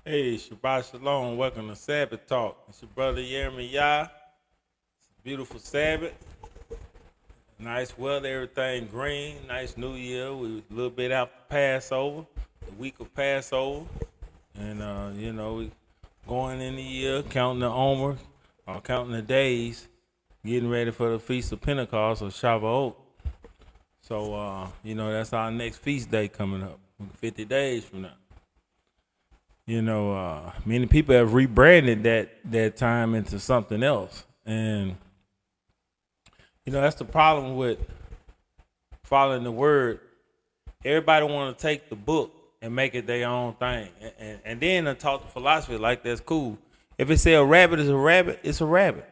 Hey, Shabbat Shalom. Welcome to Sabbath Talk. It's your brother Yah. It's a beautiful Sabbath. Nice weather, everything green. Nice New Year. We a little bit after Passover, the week of Passover. And, we going in the year, counting the Omer, counting the days, getting ready for the Feast of Pentecost or Shabbat. So, that's our next feast day coming up, 50 days from now. Many people have rebranded that time into something else, and that's the problem with following the word. Everybody want to take the book and make it their own thing, and then talk to philosophy like that's cool. If it say a rabbit is a rabbit, it's a rabbit.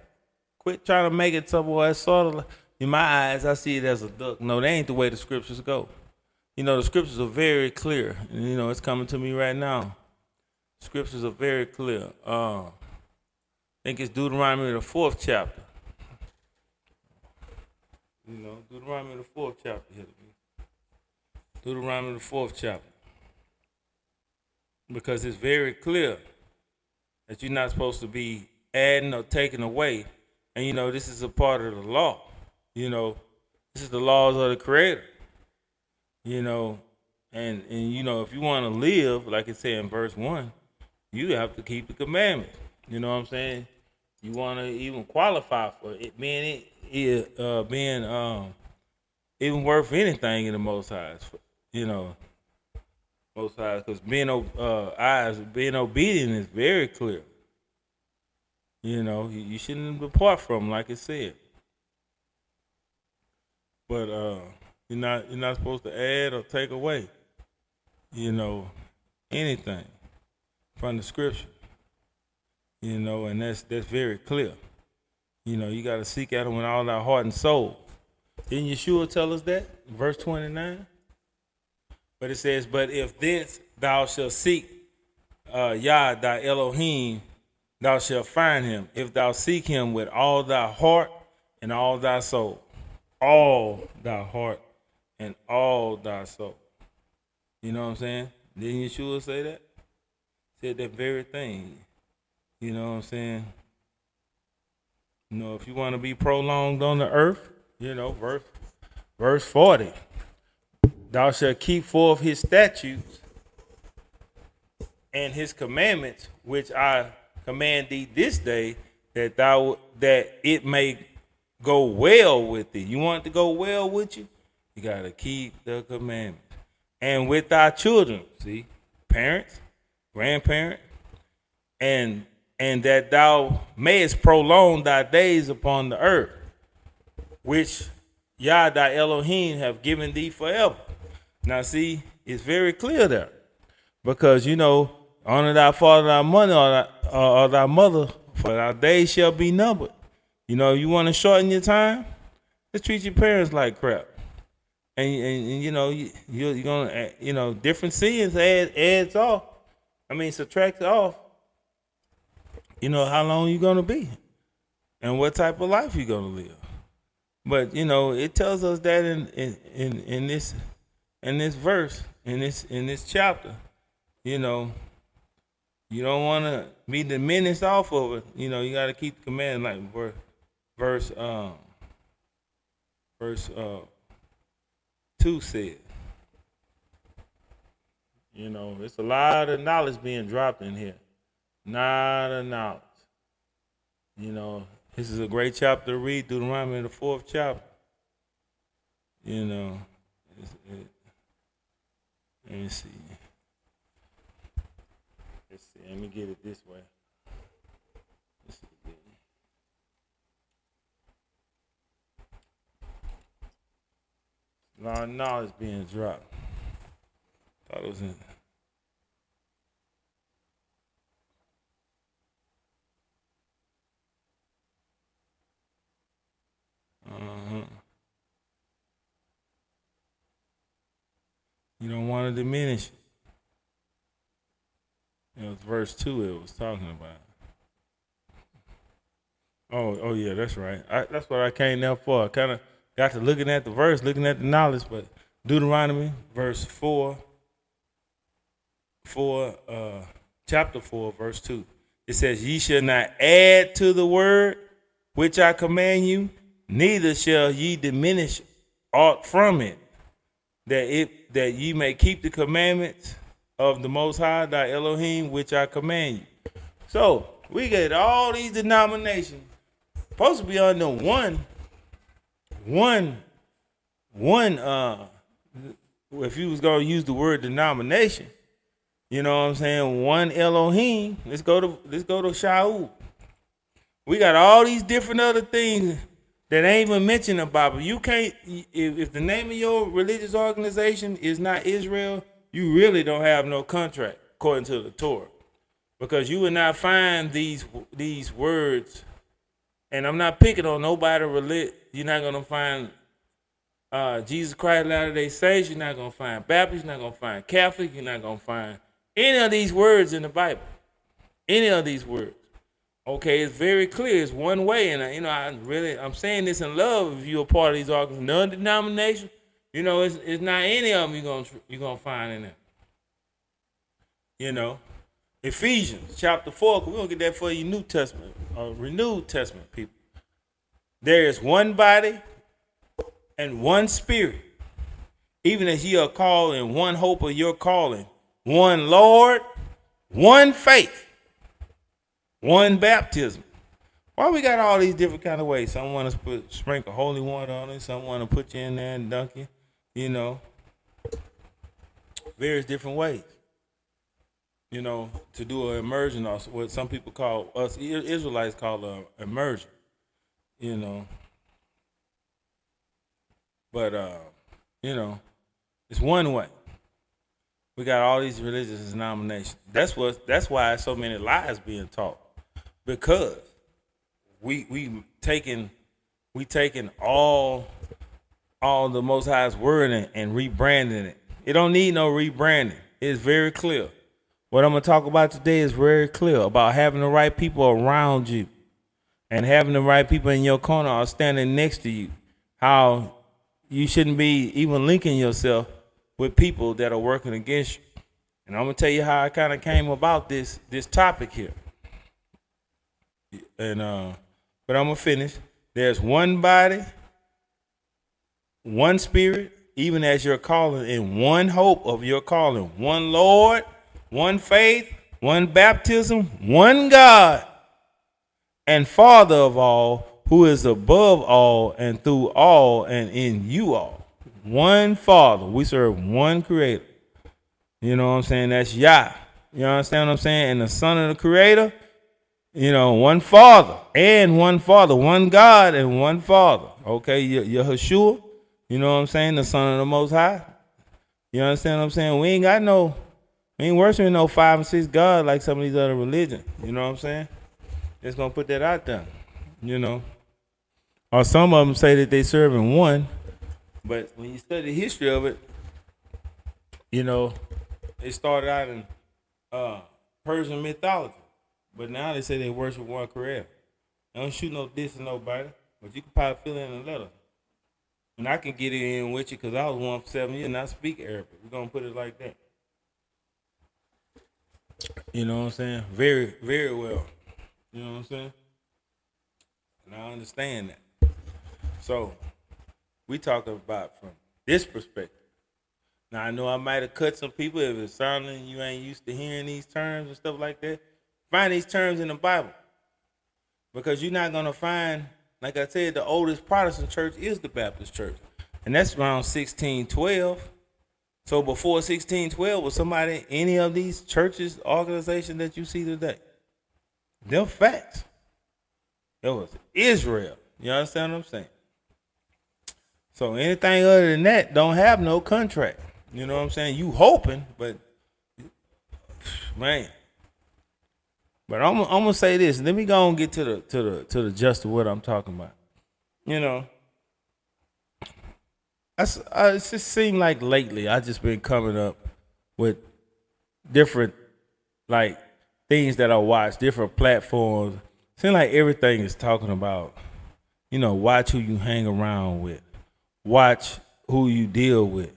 Quit trying to make it something that's sort of like, in my eyes, I see it as a duck. No, that ain't the way the scriptures go. The scriptures are very clear, and it's coming to me right now. Scriptures are very clear. I think it's Deuteronomy the 4th chapter. Deuteronomy the 4th chapter here. Deuteronomy the 4th chapter. Because it's very clear that you're not supposed to be adding or taking away. And this is a part of the law. This is the laws of the Creator. And if you want to live, like it said in verse 1, you have to keep the commandments. You know what I'm saying? You want to even qualify for it being even worth anything in the Most High. Most High, because being obedient is very clear. You shouldn't depart from, like it said. But you're not supposed to add or take away. Anything from the scripture, and that's very clear. You got to seek out him with all thy heart and soul. Didn't Yeshua tell us that? Verse 29. But it says, but if this thou shalt seek Yah thy Elohim, thou shalt find him, if thou seek him with all thy heart and all thy soul. All thy heart and all thy soul. You know what I'm saying? Didn't Yeshua say that? Said that very thing. You know what I'm saying? If you want to be prolonged on the earth, verse 40. Thou shalt keep forth his statutes and his commandments, which I command thee this day, that it may go well with thee. You want it to go well with you? You got to keep the commandments. And with thy children, see, parents, grandparent, and that thou mayest prolong thy days upon the earth, which Yah thy Elohim have given thee forever. Now see, it's very clear there. Because, honor thy father, thy mother, or thy mother, for thy days shall be numbered. You want to shorten your time? Just treat your parents like crap. And you're gonna different sins adds off. Subtract off. How long you gonna be, and what type of life you gonna live. But it tells us that in this verse, in this chapter, you don't want to be diminished off of it. You got to keep the command, like verse 2 said. It's a lot of knowledge being dropped in here. Not of knowledge. This is a great chapter to read, Deuteronomy the 4th chapter. Let me see. Let me get it this way. A lot of knowledge being dropped. Thought it was in. You don't want to diminish it. It was verse 2 it was talking about. Oh yeah, that's right. That's what I came there for. I kind of got to looking at the verse, looking at the knowledge, but Deuteronomy verse 4 chapter 4, verse 2. It says, ye shall not add to the word which I command you, neither shall ye diminish aught from it, that ye may keep the commandments of the Most High, thy Elohim, which I command you. So we get all these denominations supposed to be under if you was gonna use the word denomination, you know what I'm saying? One Elohim. Let's go to Shaul. We got all these different other things that ain't even mentioned in the Bible. You can't, if the name of your religious organization is not Israel, you really don't have no contract according to the Torah, because you will not find these words. And I'm not picking on nobody. You're not gonna find Jesus Christ Latter-day Saints. You're not gonna find Baptist. You're not gonna find Catholic. You're not gonna find any of these words in the Bible. Any of these words. Okay, it's very clear. It's one way, and I'm saying this in love. If you're a part of these organizations, non-denomination, it's not any of them you're gonna find in there. Ephesians chapter 4. We're gonna get that for you, New Testament, renewed Testament people. There is one body and one spirit, even as ye are called in one hope of your calling, one Lord, one faith, one baptism. Why we got all these different kind of ways? Some want to sprinkle holy water on it. Some want to put you in there and dunk you. Various different ways. To do an immersion, or what some people call, us Israelites call an immersion. But it's one way. We got all these religious denominations. That's why so many lies being taught, because we taking all the Most High's word and rebranding it. It don't need no rebranding. It's very clear. What I'm gonna talk about today is very clear about having the right people around you, and having the right people in your corner or standing next to you. How you shouldn't be even linking yourself with people that are working against you. And I'm gonna tell you how I kind of came about this topic here. And but I'm gonna finish. There's one body, one spirit, even as you're calling, in one hope of your calling, one Lord, one faith, one baptism, one God and Father of all, who is above all and through all and in you all. One Father. We serve one Creator. You know what I'm saying? That's Yah. You understand what I'm saying? And the Son of the Creator, one Father and one Father, one God and one Father. Okay, Yahushua, you know what I'm saying? The Son of the Most High. You understand what I'm saying? We ain't worshiping no 5 and 6 God like some of these other religions. You know what I'm saying? Just gonna put that out there. Or some of them say that they serving one, but when you study the history of it, it started out in Persian mythology, but now they say they worship one Creator. They don't shoot no diss to nobody, but you can probably fill in a letter. And I can get it in with you because I was one for 7 years and I speak Arabic. We're gonna put it like that. You know what I'm saying? Very, very well. You know what I'm saying? And I understand that. So we talking about from this perspective. Now I know I might have cut some people if it's sounding you ain't used to hearing these terms and stuff like that. Find these terms in the Bible. Because you're not gonna find, like I said, the oldest Protestant church is the Baptist church. And that's around 1612. So before 1612, was somebody, any of these churches, organizations that you see today? Them facts. It was Israel. You understand what I'm saying? So anything other than that don't have no contract. You know what I'm saying? You hoping, but man. But I'm gonna say this. Let me go and get to the gist of what I'm talking about. It just seemed like lately I just been coming up with different things that I watch, different platforms. Seems like everything is talking about, watch who you hang around with, watch who you deal with,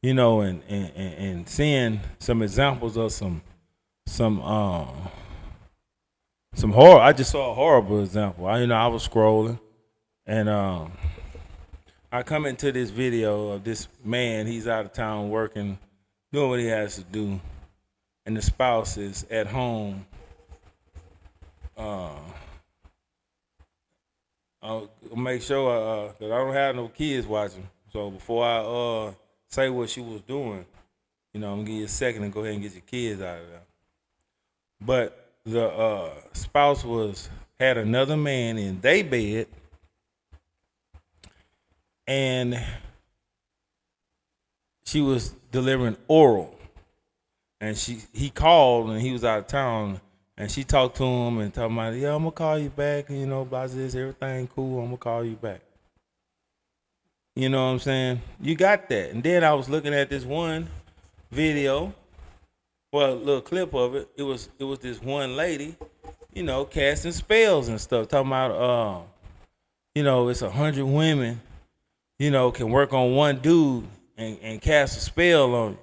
and seeing some examples of some some some horror. I just saw a horrible example. I was scrolling, and I come into this video of this man. He's out of town working, doing what he has to do, and the spouse is at home. I'll make sure that I don't have no kids watching. So before I say what she was doing, I'm gonna give you a second and go ahead and get your kids out of there. But the spouse had another man in their bed, and she was delivering oral, and he called and he was out of town, and she talked to him and told him, yeah, I'm gonna call you back, about this, everything cool, I'm gonna call you back. You know what I'm saying? You got that. And then I was looking at this one video, well, a little clip of it. It was this one lady, casting spells and stuff, talking about it's 100 women, can work on one dude and cast a spell on you.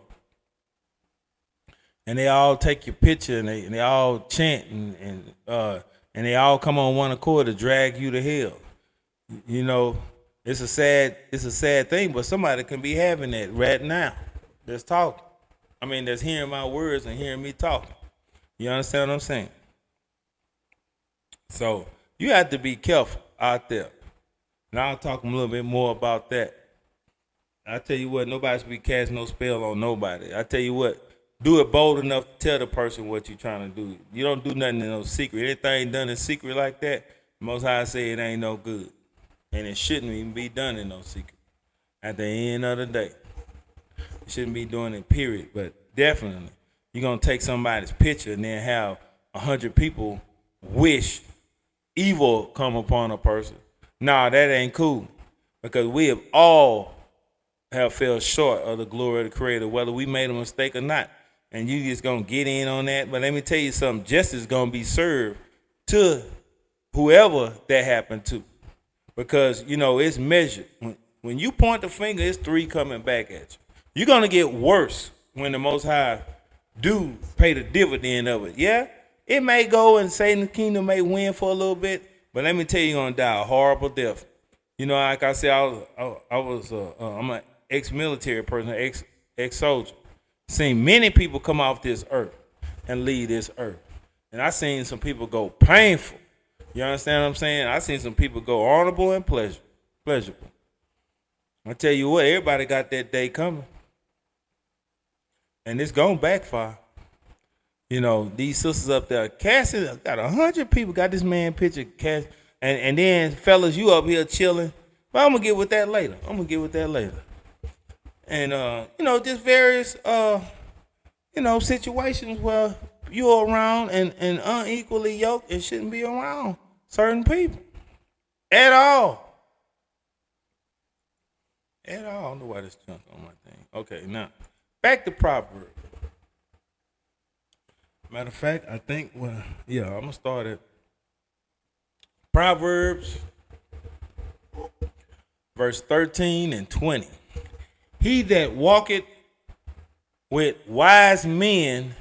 And they all take your picture and they all chant and they all come on one accord to drag you to hell. It's a sad thing, but somebody can be having that right now. That's talking. That's hearing my words and hearing me talking. You understand what I'm saying? So you have to be careful out there. And I'll talk a little bit more about that. I tell you what, nobody should be casting no spell on nobody. I tell you what, do it bold enough to tell the person what you're trying to do. You don't do nothing in no secret. Anything done in secret like that, Most High say it ain't no good. And it shouldn't even be done in no secret. At the end of the day, you shouldn't be doing it, period. But definitely, you're going to take somebody's picture and then have 100 people wish evil come upon a person. Nah, that ain't cool. Because we have all fell short of the glory of the Creator, whether we made a mistake or not. And you just going to get in on that. But let me tell you something. Justice is going to be served to whoever that happened to. Because, it's measured. When you point the finger, it's 3 coming back at you. You're going to get worse when the Most High do pay the dividend of it. Yeah, it may go and Satan's kingdom may win for a little bit, but let me tell you, you're going to die a horrible death. Like I said, I'm an ex-military person, ex-soldier. Seen many people come off this earth and leave this earth. And I seen some people go painful. You understand what I'm saying? I seen some people go honorable and pleasurable. I tell you what, everybody got that day coming. And it's going to backfire. These sisters up there, Cassie got 100 people, got this man picture, Cassie. And then, fellas, you up here chilling. But I'm going to get with that later. And, just various, situations where you're around and unequally yoked and shouldn't be around certain people at all. I don't know why this junk on my thing. Okay, now, back to Proverbs. Matter of fact, I think, I'm going to start at Proverbs, verse 13 and 20. He that walketh with wise men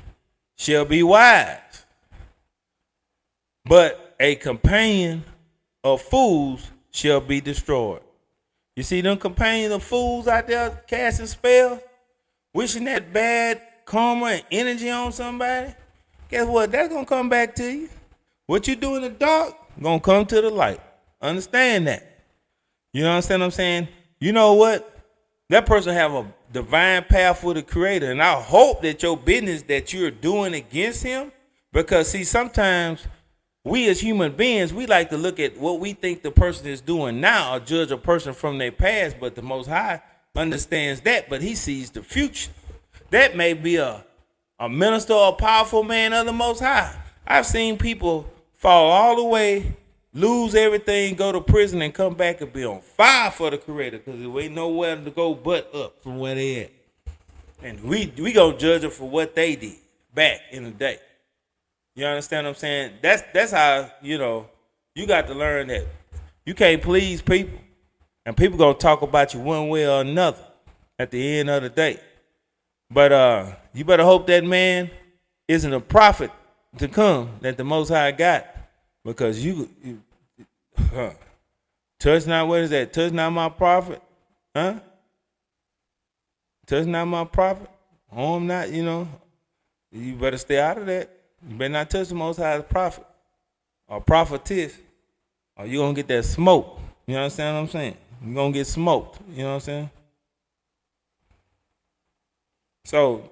shall be wise, but a companion of fools shall be destroyed. You see them companions of fools out there casting spells, wishing that bad karma and energy on somebody? Guess what? That's going to come back to you. What you do in the dark, going to come to the light. Understand that. You understand what I'm saying? You know what? That person have a divine path with the Creator. And I hope that your business that you're doing against him, because see, sometimes we as human beings, we like to look at what we think the person is doing now or judge a person from their past, but the Most High understands that, but he sees the future. That may be a minister or a powerful man of the Most High. I've seen people fall all the way, lose everything, go to prison, and come back and be on fire for the Creator because there ain't nowhere to go but up from where they at. And we gonna judge them for what they did back in the day. You understand what I'm saying? That's how, you got to learn that you can't please people. And people gonna talk about you one way or another at the end of the day. But you better hope that man isn't a prophet to come that the Most High got, because you touch not, what is that? Touch not my prophet, huh? Touch not my prophet, harm not. You better stay out of that. You better not touch the Most High's prophet or prophetess, or you gonna get that smoke. You understand what I'm saying? You're gonna get smoked. You know what I'm saying? So,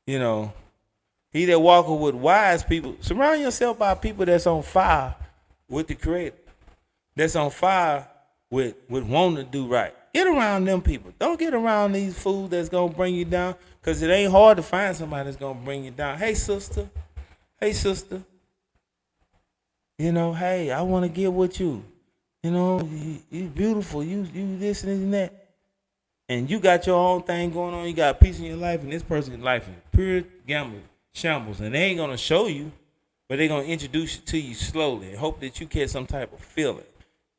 he that walketh with wise people, surround yourself by people that's on fire with the Creator, that's on fire with wanting to do right. Get around them people. Don't get around these fools that's gonna bring you down, because it ain't hard to find somebody that's gonna bring you down. Hey sister, hey, I want to get with you. You beautiful. You this and that. And you got your own thing going on. You got peace in your life, and this person's life is pure gamble, shambles. And they ain't gonna show you, but they're gonna introduce it to you slowly and hope that you catch some type of feeling.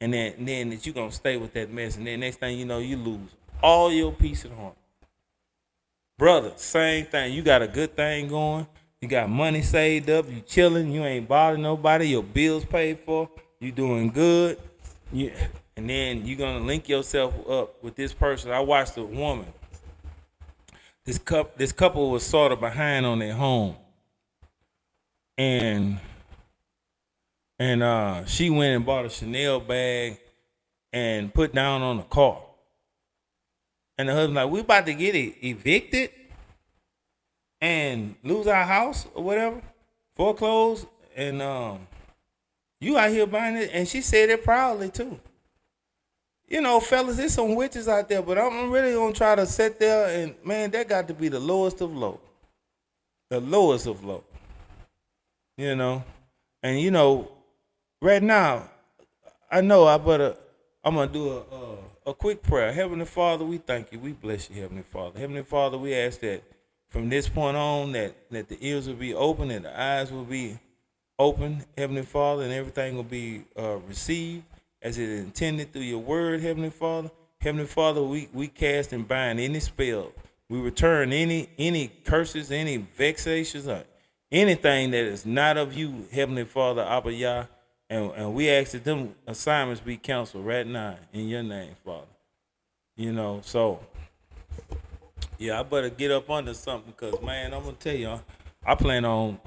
And then that you're gonna stay with that mess. And then next thing you know, you lose all your peace at home. Brother, same thing. You got a good thing going. You got money saved up. You chilling. You ain't bothering nobody. Your bills paid for. You doing good. And then you're gonna link yourself up with this person. I watched a woman. This couple was sort of behind on their home, and she went and bought a Chanel bag and put down on the car. And the husband like, we about to get evicted and lose our house or whatever, foreclosed, and you out here buying it. And she said it proudly too. Fellas, there's some witches out there, but I'm really gonna try to sit there and, man, that got to be the lowest of low. The lowest of low. And right now, I know I'm gonna do a quick prayer. Heavenly Father, we thank you. We bless you, Heavenly Father. Heavenly Father, we ask that from this point on that the ears will be open and the eyes will be open, Heavenly Father, and everything will be received as it is intended through your word, Heavenly Father. Heavenly Father, we cast and bind any spell. We return any curses, any vexations, or anything that is not of you, Heavenly Father, Abba Yah. And we ask that them assignments be canceled right now in your name, Father. So, yeah, I better get up under something, because, man, I'm going to tell you, I plan on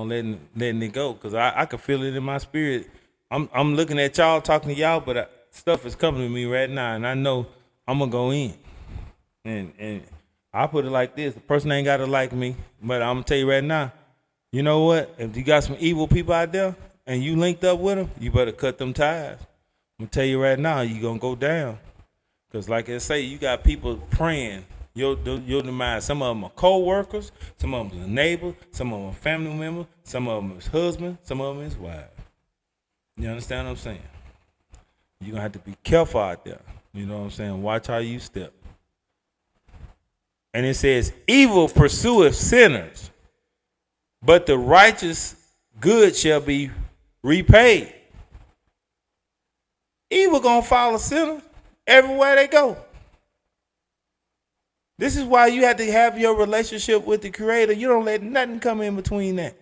letting it go, because I can feel it in my spirit. I'm looking at y'all, talking to y'all, but stuff is coming to me right now, and I know I'm gonna go in. And I put it like this: the person ain't gotta like me, but I'm gonna tell you right now. You know what? If you got some evil people out there and you linked up with them, you better cut them ties. I'm gonna tell you right now, you gonna go down, because like I say, you got people praying your demise. Some of them are co-workers, some of them are neighbors, some of them are family members, some of them is husband, some of them is wife. You understand what I'm saying? You're going to have to be careful out there. You know what I'm saying? Watch how you step. And it says, evil pursueth sinners, but the righteous good shall be repaid. Evil going to follow sinners everywhere they go. This is why you have to have your relationship with the Creator. You don't let nothing come in between that.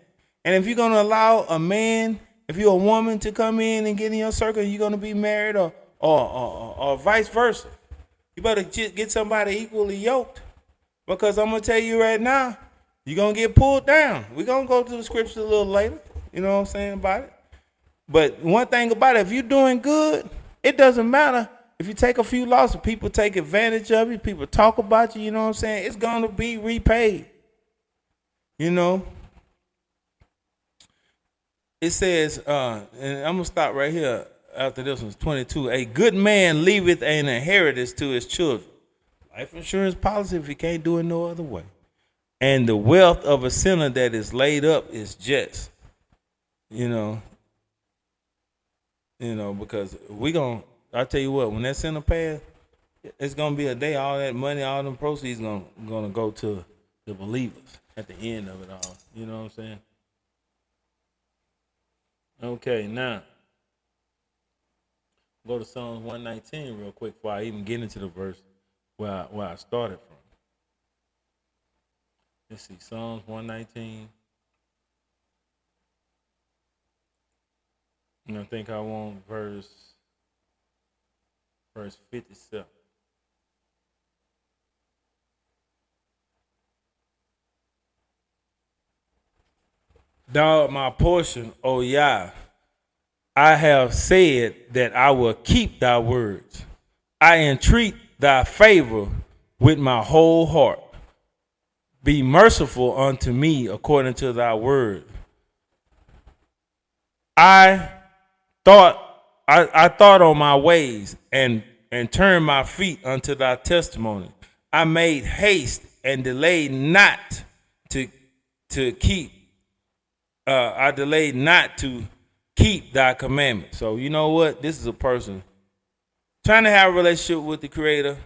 And if you're going to allow a man, if you're a woman, to come in and get in your circle, you're going to be married or vice versa. You better get somebody equally yoked, because I'm going to tell you right now, you're going to get pulled down. We're going to go to the scriptures a little later. You know what I'm saying about it? But one thing about it, if you're doing good, it doesn't matter if you take a few losses. People take advantage of you. People talk about you. You know what I'm saying? It's going to be repaid. It says, and I'm going to stop right here after this one's 22. A good man leaveth an inheritance to his children. Life insurance policy if he can't do it no other way. And the wealth of a sinner that is laid up is just. Because I tell you what, when that sinner pass, it's going to be a day, all that money, all them proceeds going to go to the believers at the end of it all. You know what I'm saying? Okay, now go to Psalms 119 real quick before I even get into the verse where I started from. Let's see, Psalms 119. And I think I want verse 57. Thou art my portion, O Yah. I have said that I will keep thy words. I entreat thy favor with my whole heart. Be merciful unto me according to thy word. I thought on my ways and turned my feet unto thy testimony. I made haste and delayed not to keep. I delayed not to keep thy commandments. So you know what? This is a person trying to have a relationship with the Creator,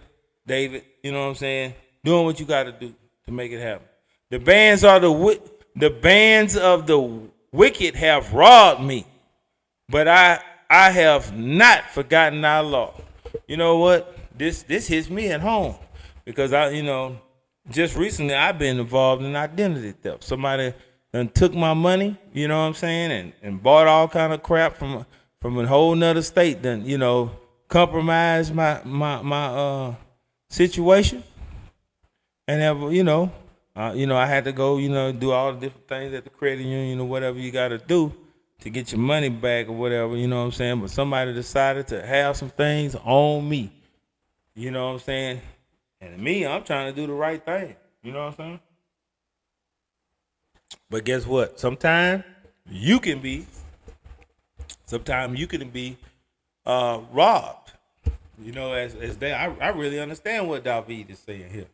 David. You know what I'm saying? Doing what you got to do to make it happen. The bands of the wicked have robbed me, but I have not forgotten thy law. You know what? This hits me at home because just recently I've been involved in identity theft. Somebody done took my money, you know what I'm saying, and bought all kind of crap from a whole nother state. Done compromised my situation, and I had to go do all the different things at the credit union or whatever you got to do to get your money back or whatever, you know what I'm saying. But somebody decided to have some things on me, you know what I'm saying, and me, I'm trying to do the right thing, you know what I'm saying. But guess what? Sometimes you can be robbed. As they, I really understand what David is saying here.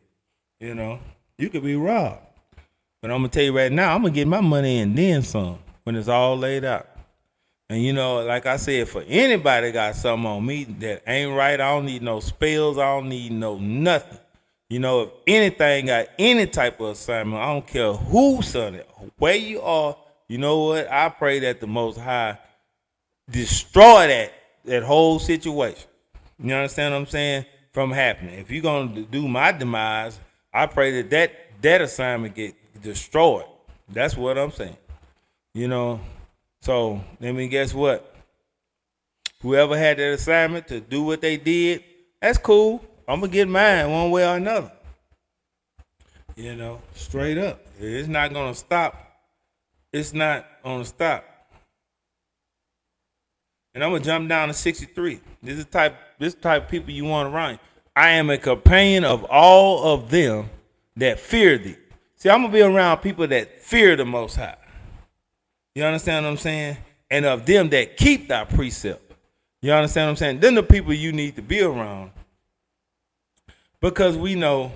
You could be robbed. But I'm gonna tell you right now, I'm gonna get my money and then some when it's all laid out. And like I said, for anybody got something on me that ain't right, I don't need no spells, I don't need no nothing. If anything got any type of assignment, I don't care who son it, where you are, you know what? I pray that the Most High destroy that whole situation. You understand what I'm saying? From happening. If you're gonna do my demise, I pray that assignment get destroyed. That's what I'm saying. So guess what? Whoever had that assignment to do what they did, that's cool. I'm gonna get mine one way or another. Straight up. It's not gonna stop. It's not gonna stop. And I'm gonna jump down to 63. This is type of people you want around you. I am a companion of all of them that fear thee. See, I'm gonna be around people that fear the Most High. You understand what I'm saying? And of them that keep thy precept. You understand what I'm saying? Then the people you need to be around. Because we know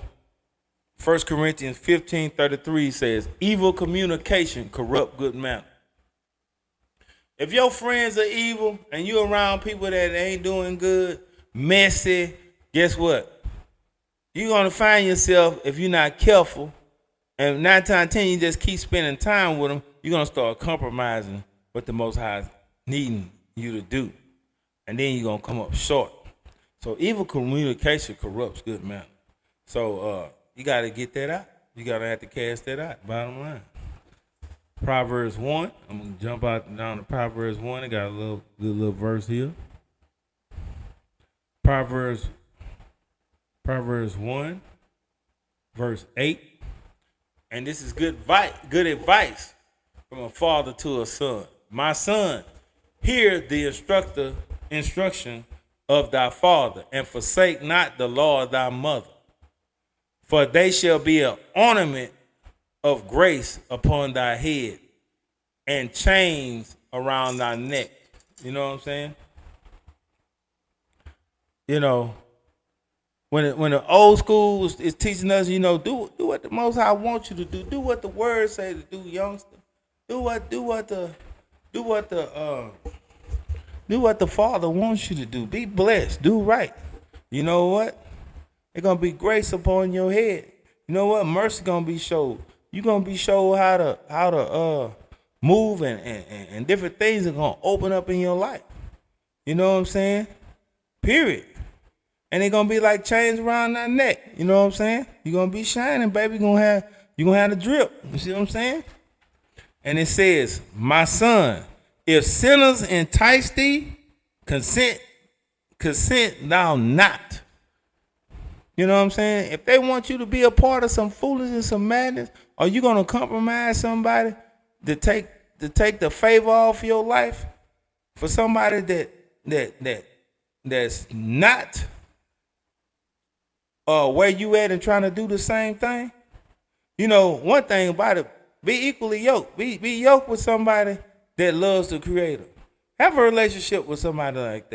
1 Corinthians 15:33 says, evil communication corrupt good manner. If your friends are evil and you're around people that ain't doing good, messy, guess what? You're going to find yourself, if you're not careful, and 9 times out of 10 you just keep spending time with them, you're going to start compromising what the Most High is needing you to do. And then you're going to come up short. So evil communication corrupts good manner. So you got to get that out. You got to have to cast that out, bottom line. Proverbs 1. I'm going to jump down to Proverbs 1. I got a good little verse here. Proverbs 1, verse 8. And this is good advice from a father to a son. My son, hear the instruction of thy father, and forsake not the law of thy mother. For they shall be an ornament of grace upon thy head, and chains around thy neck. You know what I'm saying? When the old school is teaching us, do what the Most High wants you to do. Do what the word say to do, youngster. Do what the Father wants you to do. Be blessed. Do right. You know what? There's gonna be grace upon your head. You know what? Mercy gonna be showed. You're gonna be showed how to move and different things are gonna open up in your life. You know what I'm saying? Period. And they're gonna be like chains around that neck. You know what I'm saying? You're gonna be shining, baby. You're gonna have the drip. You see what I'm saying? And it says, my son, If sinners entice thee, consent, consent thou not. You know what I'm saying? If they want you to be a part of some foolishness, some madness, are you gonna compromise somebody to take the favor off your life for somebody that's not where you at and trying to do the same thing? You know, one thing about it, be equally yoked. Be yoked with somebody that loves the Creator. Have a relationship with somebody like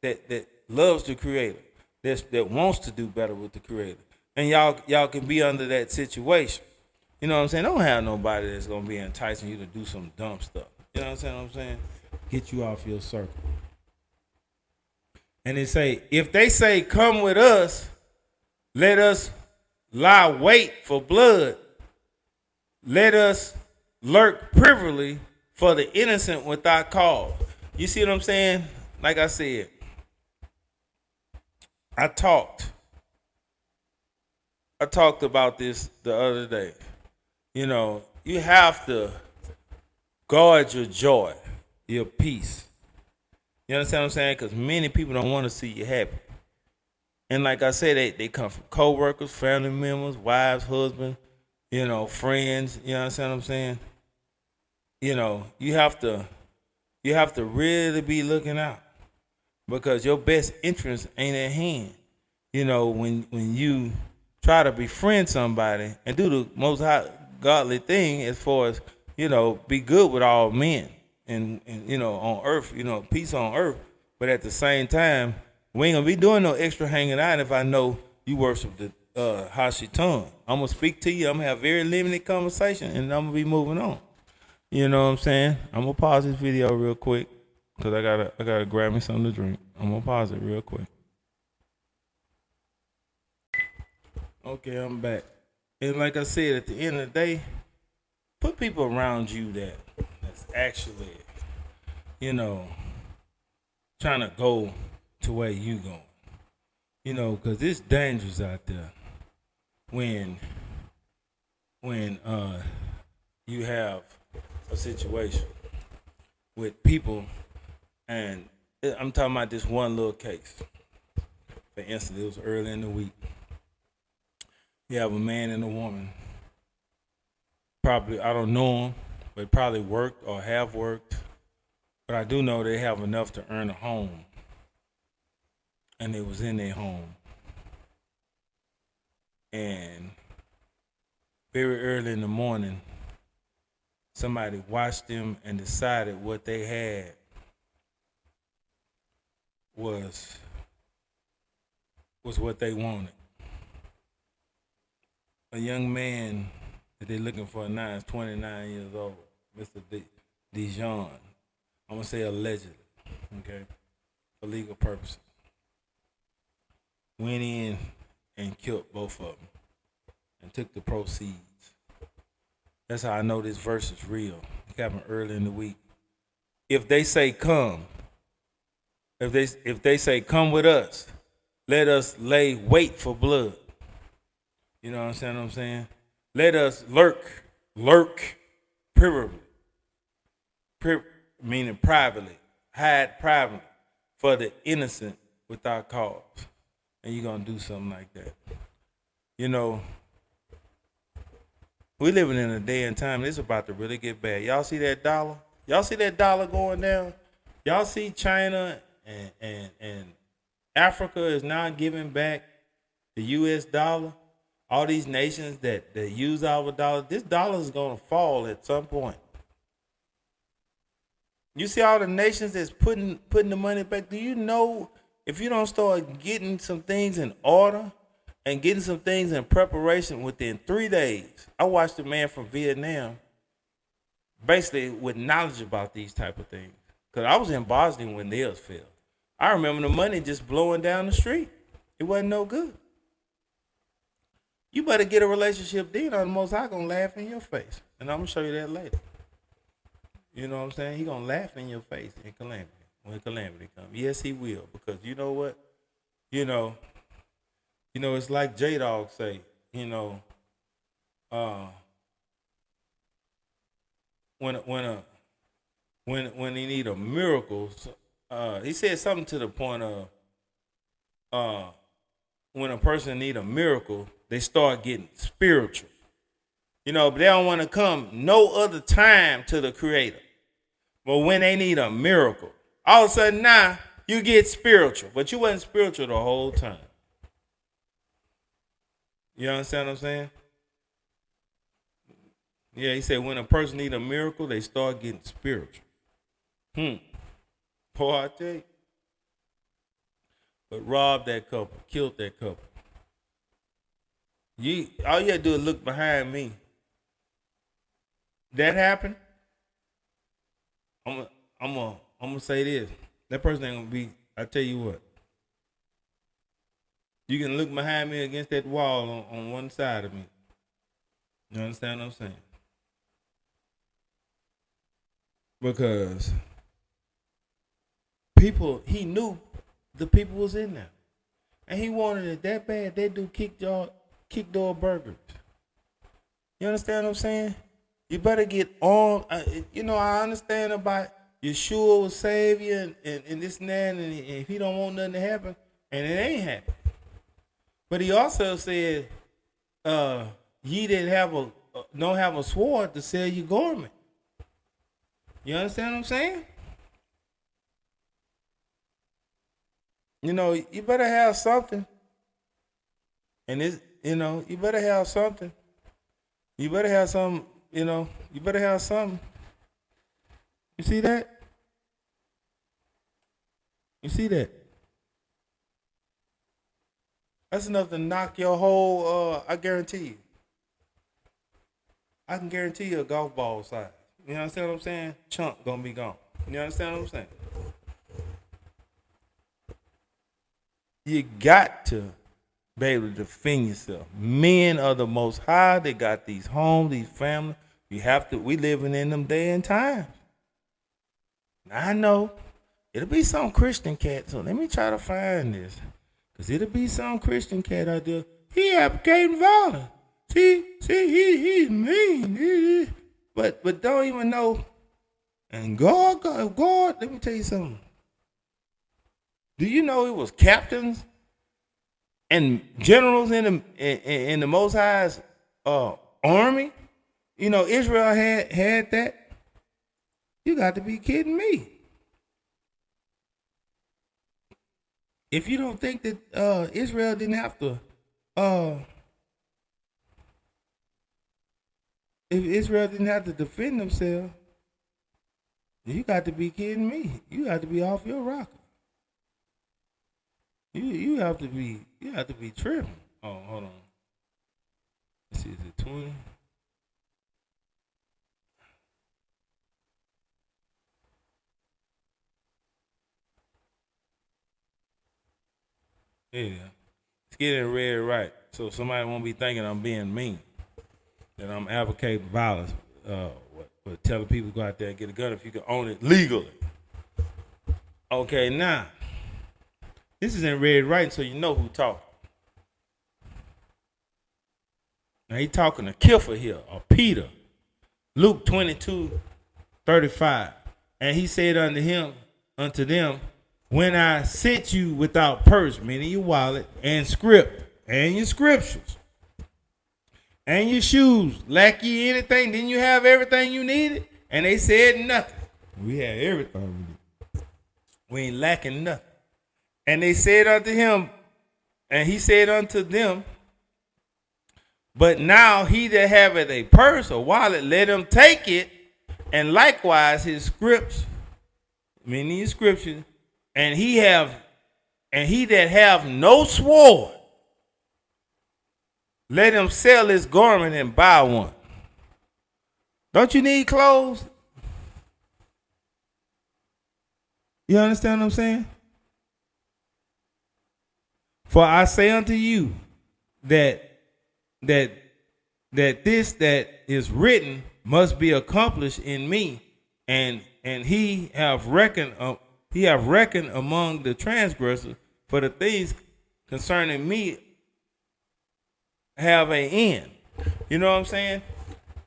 that loves the Creator, that wants to do better with the Creator, and y'all can be under that situation. You know what I'm saying? Don't have nobody that's gonna be enticing you to do some dumb stuff. You know what I'm saying? Get you off your circle. And they say, if they say, come with us, let us lie wait for blood. Let us lurk privily for the innocent without cause. You see what I'm saying? Like I said, I talked about this the other day. You know, you have to guard your joy, your peace. You understand what I'm saying? Because many people don't want to see you happy. And like I said, they come from co-workers, family members, wives, husbands, you know, friends. You understand what I'm saying? You know, you have to really be looking out, because your best interest ain't at hand. You know, when you try to befriend somebody and do the most high godly thing, as far as, you know, be good with all men and you know, on earth, you know, peace on earth. But at the same time, we ain't gonna be doing no extra hanging out if I know you worship the Hashiton. I'm gonna speak to you. I'm gonna have very limited conversation, and I'm gonna be moving on. You know what I'm saying? I'm gonna pause this video real quick because I gotta grab me something to drink. I'm gonna pause it real quick. Okay, I'm back. And like I said, at the end of the day, put people around you that's actually, you know, trying to go to where you going. You know, because it's dangerous out there when you have a situation with people, and I'm talking about this one little case. For instance, it was early in the week. You have a man and a woman. Probably, I don't know them, but probably worked or have worked. But I do know they have enough to earn a home. And they was in their home. And very early in the morning, somebody watched them and decided what they had was what they wanted. A young man that they're looking for now is 29 years old, Mr. Dijon. I'm going to say allegedly, okay, for legal purposes. Went in and killed both of them and took the proceeds. That's how I know this verse is real. It happened early in the week. If they say come, if they say come with us, let us lay wait for blood. You know what I'm saying? Let us lurk privily, meaning privately, hide privately for the innocent without cause. And you're going to do something like that. You know, we living in a day and time, it's about to really get bad. Y'all see that dollar? Y'all see that dollar going down? Y'all see China and Africa is now giving back the U.S. dollar? All these nations that use our dollar, this dollar is going to fall at some point. You see all the nations that's putting the money back. Do you know, if you don't start getting some things in order and getting some things in preparation within 3 days? I watched a man from Vietnam basically with knowledge about these type of things. Because I was in Boston when theirs fell. I remember the money just blowing down the street. It wasn't no good. You better get a relationship then, or the Most High gonna laugh in your face. And I'm gonna show you that later. You know what I'm saying? He gonna laugh in your face in calamity when calamity comes. Yes, he will, because you know what? You know, it's like J-Dog say. You know, when when he need a miracle. He said something to the point of when a person need a miracle, they start getting spiritual. But they don't want to come no other time to the Creator. But when they need a miracle, all of a sudden now you get spiritual, but you wasn't spiritual the whole time. You understand what I'm saying? Yeah, he said when a person need a miracle, they start getting spiritual. Boy, I tell you. But robbed that couple, killed that couple. All you had to do is look behind me. That happened. I'm gonna say this. That person ain't gonna be. I tell you what. You can look behind me against that wall on one side of me. You understand what I'm saying? Because he knew the people was in there, and he wanted it that bad. They do kick door burgers. You understand what I'm saying? You better get on. I understand about Yeshua will save you and this and that, and if he don't want nothing to happen, and it ain't happening. But he also said, ye that don't have a sword to sell your garment. You understand what I'm saying? You better have something. And you better have something. You better have some, you better have something. You see that? You see that? That's enough to knock your whole, I guarantee you. I can guarantee you a golf ball size. You understand what I'm saying? Chunk gonna be gone. You understand what I'm saying? You got to be able to defend yourself. Men are the most high. They got these homes, these families. We living in them day and times. I know. It'll be some Christian cat, so let me try to find this. Because it'll be some Christian cat out there. He advocating violence. See, he's mean. But don't even know. And God, let me tell you something. Do you know it was captains and generals in the Most High's army? Israel had that. You got to be kidding me. If you don't think that Israel didn't have to, if Israel didn't have to defend themselves, you got to be kidding me. You got to be off your rocker. You have to be tripping. Oh, hold on. Let's see, is it 20? Yeah. Let's get it read right. So somebody won't be thinking I'm being mean. That I'm advocating violence. But telling people to go out there and get a gun if you can own it legally. Okay, now. This is in red writing, so you know who talking. Now he talking to Kipha here, or Peter. Luke 22:35. And he said unto them, when I sent you without purse, meaning your wallet, and script, and your scriptures, and your shoes, lack ye anything? Didn't you have everything you needed? And they said nothing. We had everything we needed. We ain't lacking nothing. And they said unto him, and he said unto them, but now he that haveth a purse or wallet, let him take it, and likewise his scripts, meaning his scriptures, and he that have no sword, let him sell his garment and buy one. Don't you need clothes? You understand what I'm saying? For I say unto you that this that is written must be accomplished in me, and he have reckoned among the transgressors, for the things concerning me have an end. You know what I'm saying?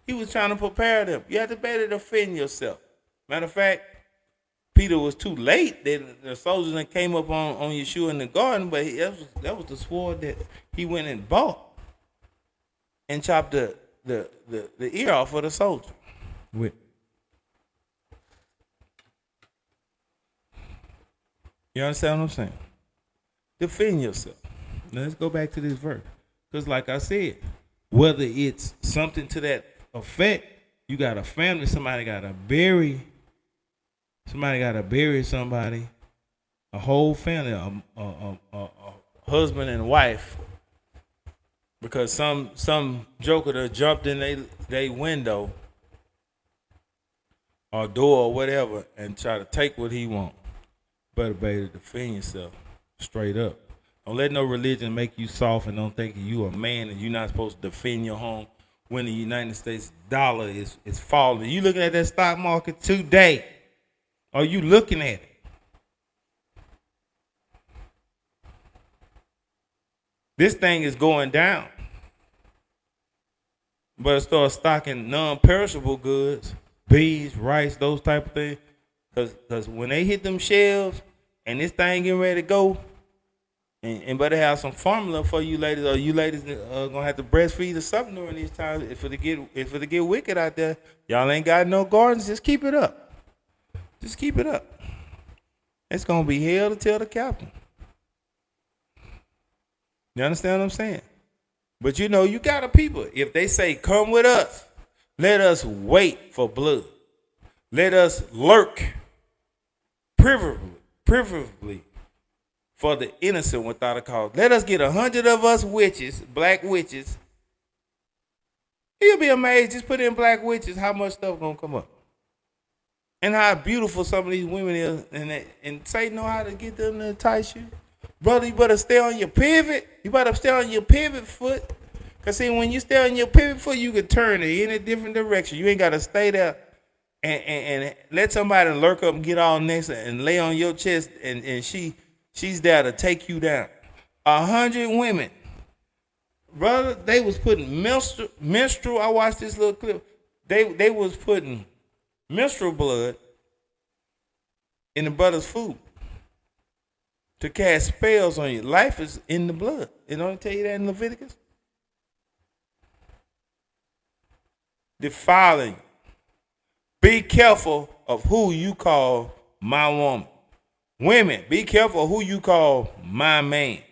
He was trying to prepare them. You have to better defend yourself. Matter of fact, Peter was too late. The soldiers that came up on Yeshua in the garden, but that was the sword that he went and bought and chopped the ear off of the soldier with. You understand what I'm saying? Defend yourself. Now let's go back to this verse. Because like I said, whether it's something to that effect, you got a family, somebody got to bury somebody, a whole family, a husband and wife, because some joker that jumped in they window or door or whatever and try to take what he want. Better to defend yourself straight up. Don't let no religion make you soft and don't think you a man and you're not supposed to defend your home when the United States dollar is falling. You looking at that stock market today? Are you looking at it? This thing is going down. But start stocking non-perishable goods, bees, rice, those type of things. Because when they hit them shelves and this thing getting ready to go, and better have some formula for you ladies, or you ladies gonna have to breastfeed or something during these times. If it get wicked out there, y'all ain't got no gardens. Just keep it up. Just keep it up. It's gonna be hell to tell the captain. You understand what I'm saying? But you know, you got a people. If they say, "Come with us," let us wait for blood. Let us lurk, preferably for the innocent without a cause. Let us get 100 of us witches, black witches. You'll be amazed. Just put in black witches, how much stuff gonna come up, and how beautiful some of these women is, and Satan know how to get them to entice you. Brother, you better stay on your pivot. You better stay on your pivot foot. Because, see, when you stay on your pivot foot, you can turn it in a different direction. You ain't got to stay there and let somebody lurk up and get all next and lay on your chest, and she's there to take you down. 100 women. Brother, they was putting menstrual. I watched this little clip. They was putting menstrual blood in the brother's food to cast spells on you. Life is in the blood. It don't tell you that in Leviticus? Defiling. Be careful of who you call my woman. Women, be careful of who you call my man.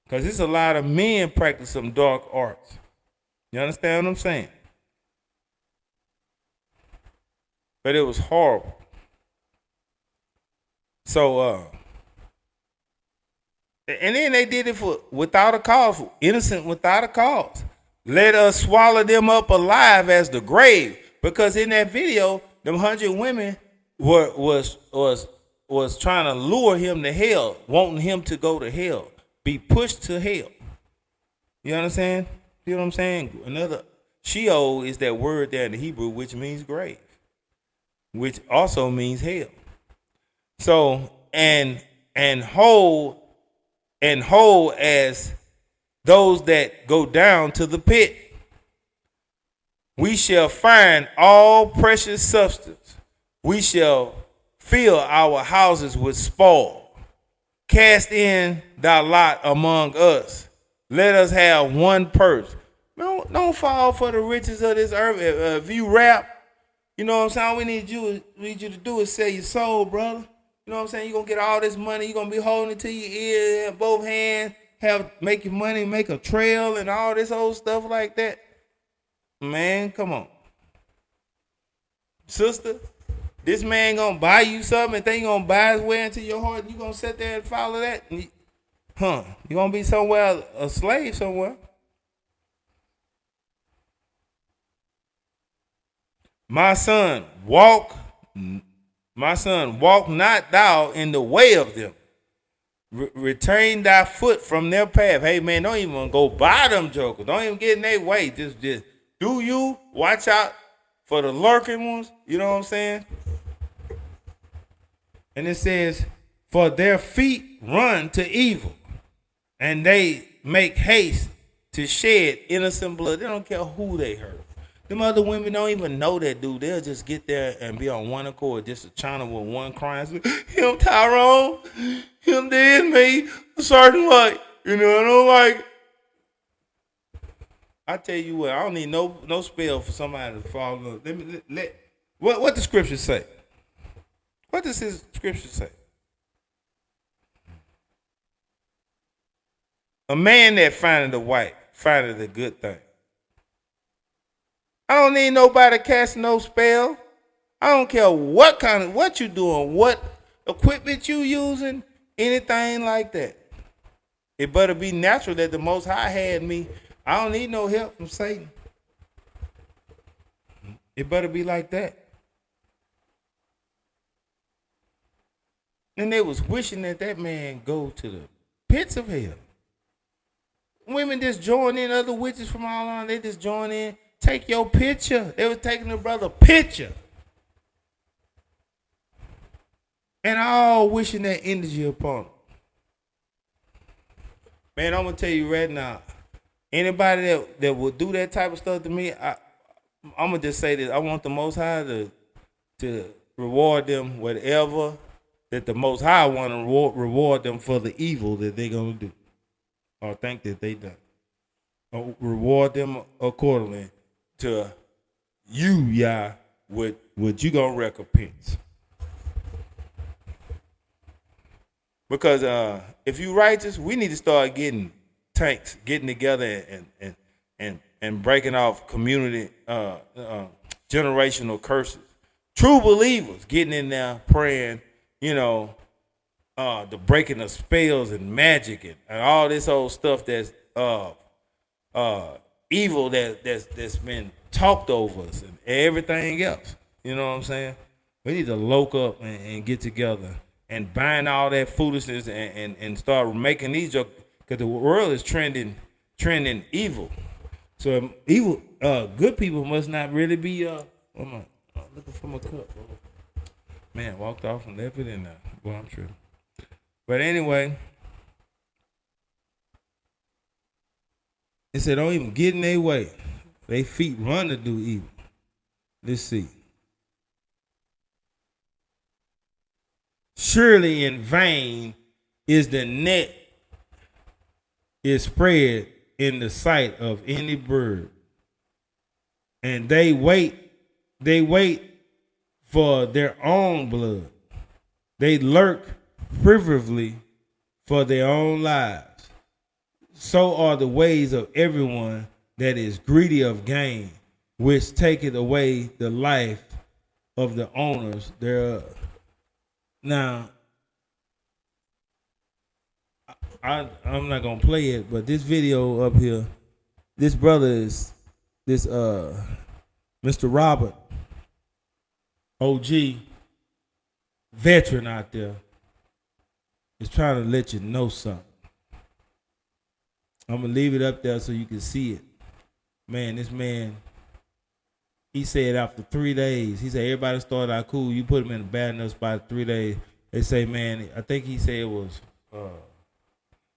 Because there's a lot of men practice some dark arts. You understand what I'm saying? But it was horrible. So, and then they did it without a cause, innocent without a cause. Let us swallow them up alive as the grave. Because in that video, them 100 women was trying to lure him to hell, wanting him to go to hell, be pushed to hell. You understand? You know what I'm saying? Another Sheol is that word there in the Hebrew, which means grave, which also means hell. So and whole as those that go down to the pit. We shall find all precious substance. We shall fill our houses with spoil. Cast in thy lot among us. Let us have one purse. Don't fall for the riches of this earth. If you rap, you know what I'm saying? All we need you to do is sell your soul, brother. You know what I'm saying? You're going to get all this money. You're going to be holding it to your ear, both hands, make your money, make a trail and all this old stuff like that. Man, come on. Sister, this man going to buy you something and think he going to buy his way into your heart and you going to sit there and follow that? You're going to be somewhere, a slave somewhere. My son, walk not thou in the way of them. Retain thy foot from their path. Hey, man, don't even go by them jokers. Don't even get in their way. Just do you. Watch out for the lurking ones. You know what I'm saying? And it says, for their feet run to evil, and they make haste to shed innocent blood. They don't care who they hurt. Them other women don't even know that dude. They'll just get there and be on one accord, just a channel with one crying. Him Tyrone, him did me a certain way. You know, I don't like. I tell you what, I don't need no spell for somebody to fall in love. Let what the scriptures say. What does his scripture say? A man that findeth a wife findeth a good thing. I don't need nobody casting no spell. I don't care what you doing, what equipment you using, anything like that. It better be natural that the Most High had me. I don't need no help from Satan. It better be like that. And they was wishing that man go to the pits of hell. Women just join in, other witches from all on. They just join in. Take your picture. They was taking the brother picture. And all wishing that energy upon him. Man, I'm going to tell you right now, anybody that will do that type of stuff to me, I'm going to just say this. I want the Most High to reward them whatever that the Most High want to reward them for the evil that they're going to do. Or think that they done. Or reward them accordingly to you, Yah, what you going to recompense. Because if you righteous, we need to start getting tanks, getting together and breaking off community generational curses. True believers getting in there praying, the breaking of spells and magic and all this old stuff that's evil that's been talked over us and everything else. You know what I'm saying? We need to loke up and get together and bind all that foolishness and start making these jokes, because the world is trending evil. So evil, good people must not really be. I'm looking for my cup. Man, walked off and left it in there. Well, I'm tripping. But anyway, it said don't even get in their way. They feet run to do evil. Let's see. Surely in vain is the net is spread in the sight of any bird. And they wait for their own blood. They lurk privily for their own lives. So are the ways of everyone that is greedy of gain, which taketh away the life of the owners thereof. Now, I'm not gonna play it, but this video up here, this brother is this Mr. Robert, OG, veteran out there, is trying to let you know something. I'm gonna leave it up there so you can see it. Man, this man, he said after 3 days, he said everybody started out cool. You put him in a bad enough spot 3 days. They say, man, I think he said it was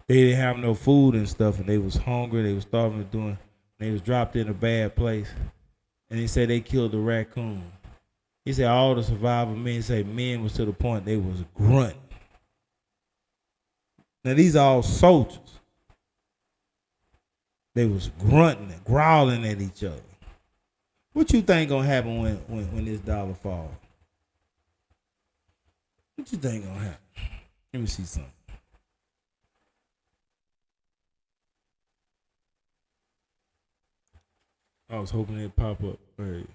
they didn't have no food and stuff, and they was hungry, they was starving to doing, and they was dropped in a bad place. And he said they killed a raccoon. He said all the survivor men say men was to the point they was grunt. Now these are all soldiers. They was grunting and growling at each other. What you think gonna happen when this dollar falls? What you think gonna happen? Let me see something. I was hoping it'd pop up. Right.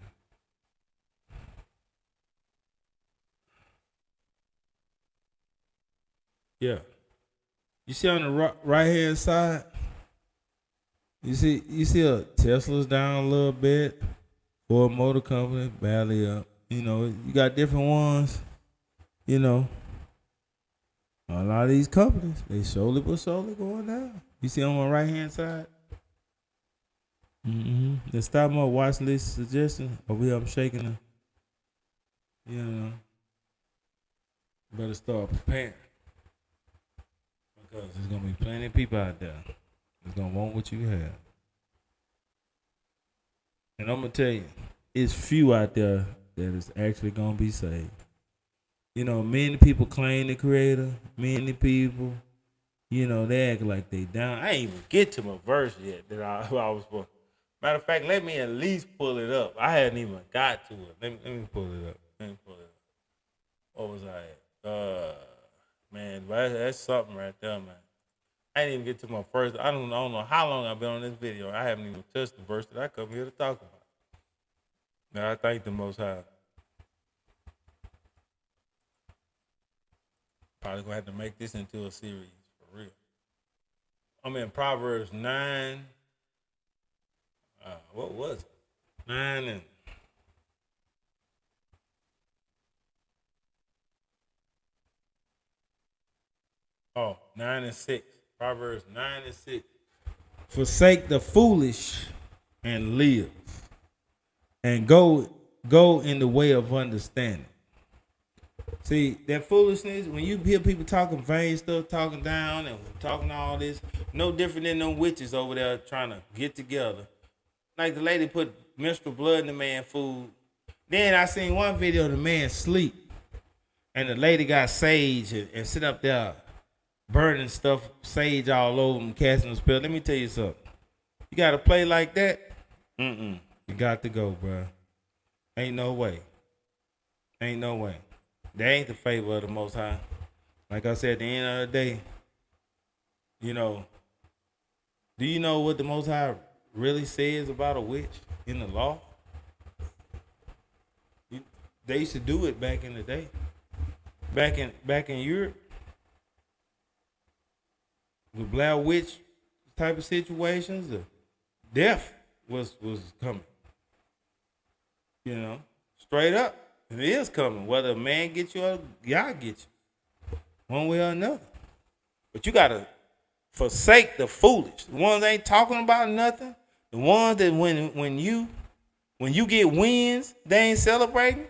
Yeah. You see on the right hand side? You see a Tesla's down a little bit. Ford Motor Company, barely up. You got different ones. A lot of these companies, they slowly but slowly going down. You see on my right hand side? The stock market watch list suggestion. Over here I'm shaking them. Better start preparing. Because there's gonna be plenty of people out there that's gonna want what you have. And I'm gonna tell you, it's few out there that is actually gonna be saved. You know, many people claim the creator, many people, you know, they act like they down. I ain't even get to my verse yet that I was supposed. Matter of fact, let me at least pull it up. I hadn't even got to it. Let me pull it up. Let me pull it up. What was I at? Man, that's something right there, man. I didn't even get to my first. I don't know how long I've been on this video. I haven't even touched the verse that I come here to talk about. Now I thank the Most High. Probably gonna have to make this into a series for real. I'm in Proverbs 9. What was it? 9 and 9 and 6. Proverbs 9 and 6. Forsake the foolish and live, and go in the way of understanding. See, that foolishness, when you hear people talking vain stuff, talking down and talking all this, no different than them witches over there trying to get together. Like the lady put menstrual blood in the man's food. Then I seen one video of the man sleep, and the lady got sage and sit up there burning stuff, sage all over him, casting a spell. Let me tell you something. You got to play like that? You got to go, bro. Ain't no way. Ain't no way. That ain't the favor of the Most High. Like I said, at the end of the day, you know, do you know what the Most High really says about a witch in the law? They used to do it back in the day. Back in Europe, the Blair Witch type of situations, the death was coming. You know, straight up. It is coming. Whether a man gets you or God gets you. One way or another. But you gotta forsake the foolish. The ones that ain't talking about nothing. The ones that when you get wins, they ain't celebrating.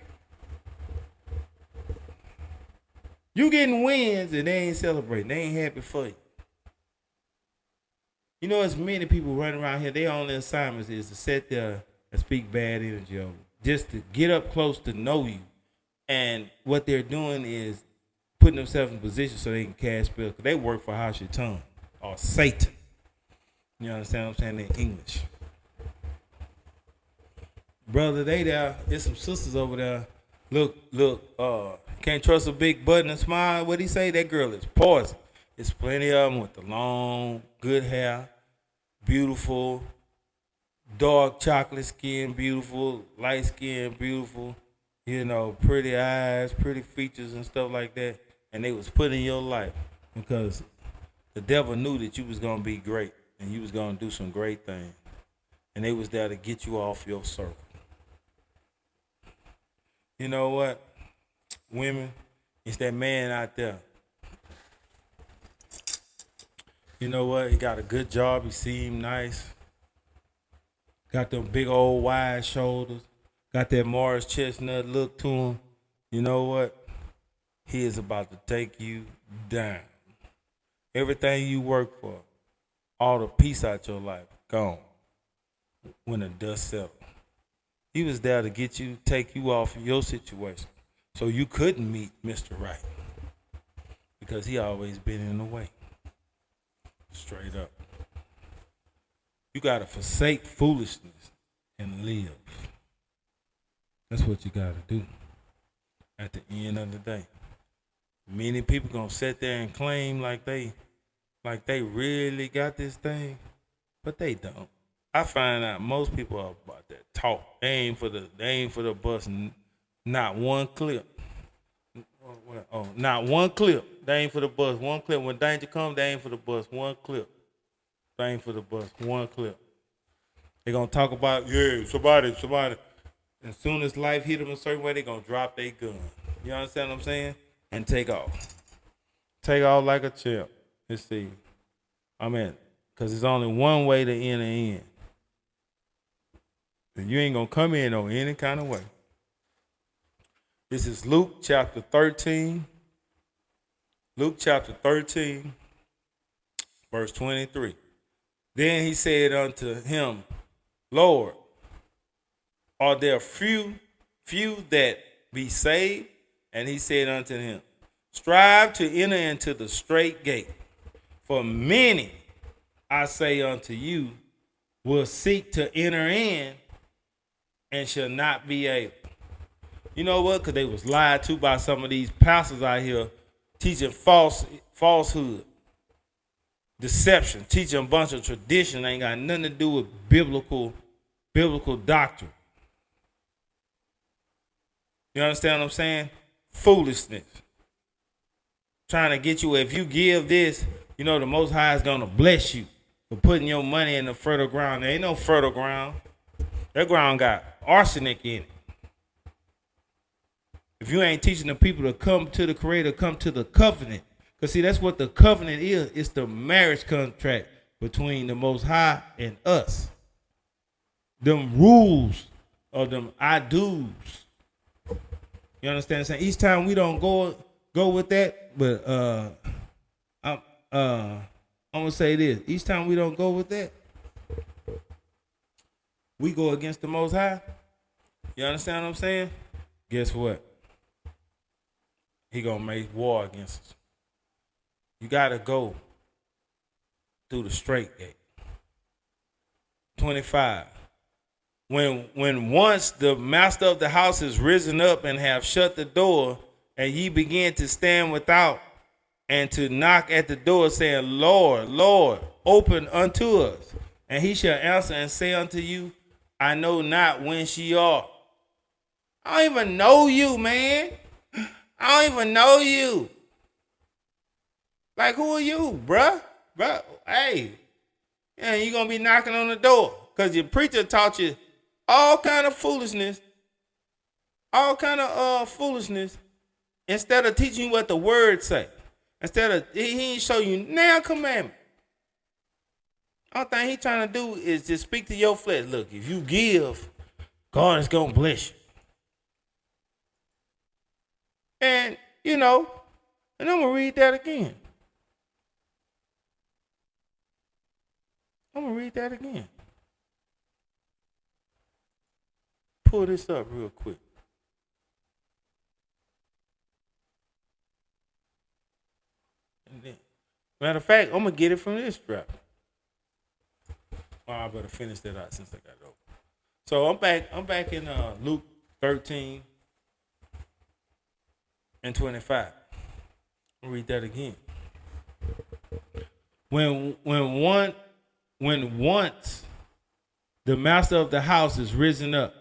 You getting wins and they ain't celebrating. They ain't happy for you. You know, there's many people running around here. Their only assignment is to sit there and speak bad energy over. Just to get up close to know you. And what they're doing is putting themselves in position so they can cast spells. Because they work for Hashitan or Satan. You understand what I'm saying? In English. Brother, they there. There's some sisters over there. Look, can't trust a big butt and a smile. What'd he say? That girl is poison. There's plenty of them with the long, good hair, beautiful, dark chocolate skin, beautiful, light skin, beautiful, you know, pretty eyes, pretty features and stuff like that. And they was put in your life because the devil knew that you was going to be great and you was going to do some great things. And they was there to get you off your circle. You know what? Women, it's that man out there. You know what? He got a good job. He seemed nice. Got them big old wide shoulders. Got that Morris Chestnut look to him. You know what? He is about to take you down. Everything you work for, all the peace out your life, gone when the dust settles. He was there to get you, take you off your situation. So you couldn't meet Mr. Right. Because he always been in the way. Straight up. You got to forsake foolishness and live. That's what you got to do at the end of the day. Many people going to sit there and claim like they really got this thing, but they don't. I find out most people are about that talk. They ain't for the bus. Not one clip. Not one clip. They ain't for the bus. One clip. When danger comes, they ain't for the bus. One clip. They ain't for the bus. One clip. They gonna talk about, yeah, somebody. As soon as life hit them a certain way, they gonna drop their gun. You understand what I'm saying? And take off. Take off like a champ. Let's see. Because there's only one way to enter in. And you ain't gonna come in on any kind of way. This is Luke chapter 13. Luke chapter 13, verse 23. Then he said unto him, Lord, are there few that be saved? And he said unto him, strive to enter into the straight gate. For many, I say unto you, will seek to enter in and shall not be able. You know what? Because they was lied to by some of these pastors out here teaching falsehood, deception, teaching a bunch of tradition that ain't got nothing to do with biblical doctrine. You understand what I'm saying? Foolishness. Trying to get you, if you give this, you know the Most High is going to bless you for putting your money in the fertile ground. There ain't no fertile ground. That ground got arsenic in it. If you ain't teaching the people to come to the Creator, come to the covenant. Because see, that's what the covenant is. It's the marriage contract between the Most High and us. Them rules or them I do's. You understand what I'm saying? Each time we don't go with that, but I'm gonna say this. Each time we don't go with that, we go against the Most High. You understand what I'm saying? Guess what? He gonna make war against us. You gotta go through the straight gate. 25. When once the master of the house is risen up and have shut the door, and ye begin to stand without and to knock at the door, saying, Lord, Lord, open unto us. And he shall answer and say unto you, I know not whence ye are. I don't even know you, man. I don't even know you. Like, who are you, bruh? Hey, yeah, you gonna be knocking on the door because your preacher taught you all kind of foolishness, instead of teaching you what the word say. Instead of, he ain't show you now commandment. All thing he trying to do is just speak to your flesh. Look, if you give, God is gonna bless you. And you know, and I'm gonna read that again. Pull this up real quick. And then, matter of fact, I'm gonna get it from this strap. Oh, I better finish that out since I got it over. So I'm back in Luke 13 and 25. I'll read that again. When once the master of the house is risen up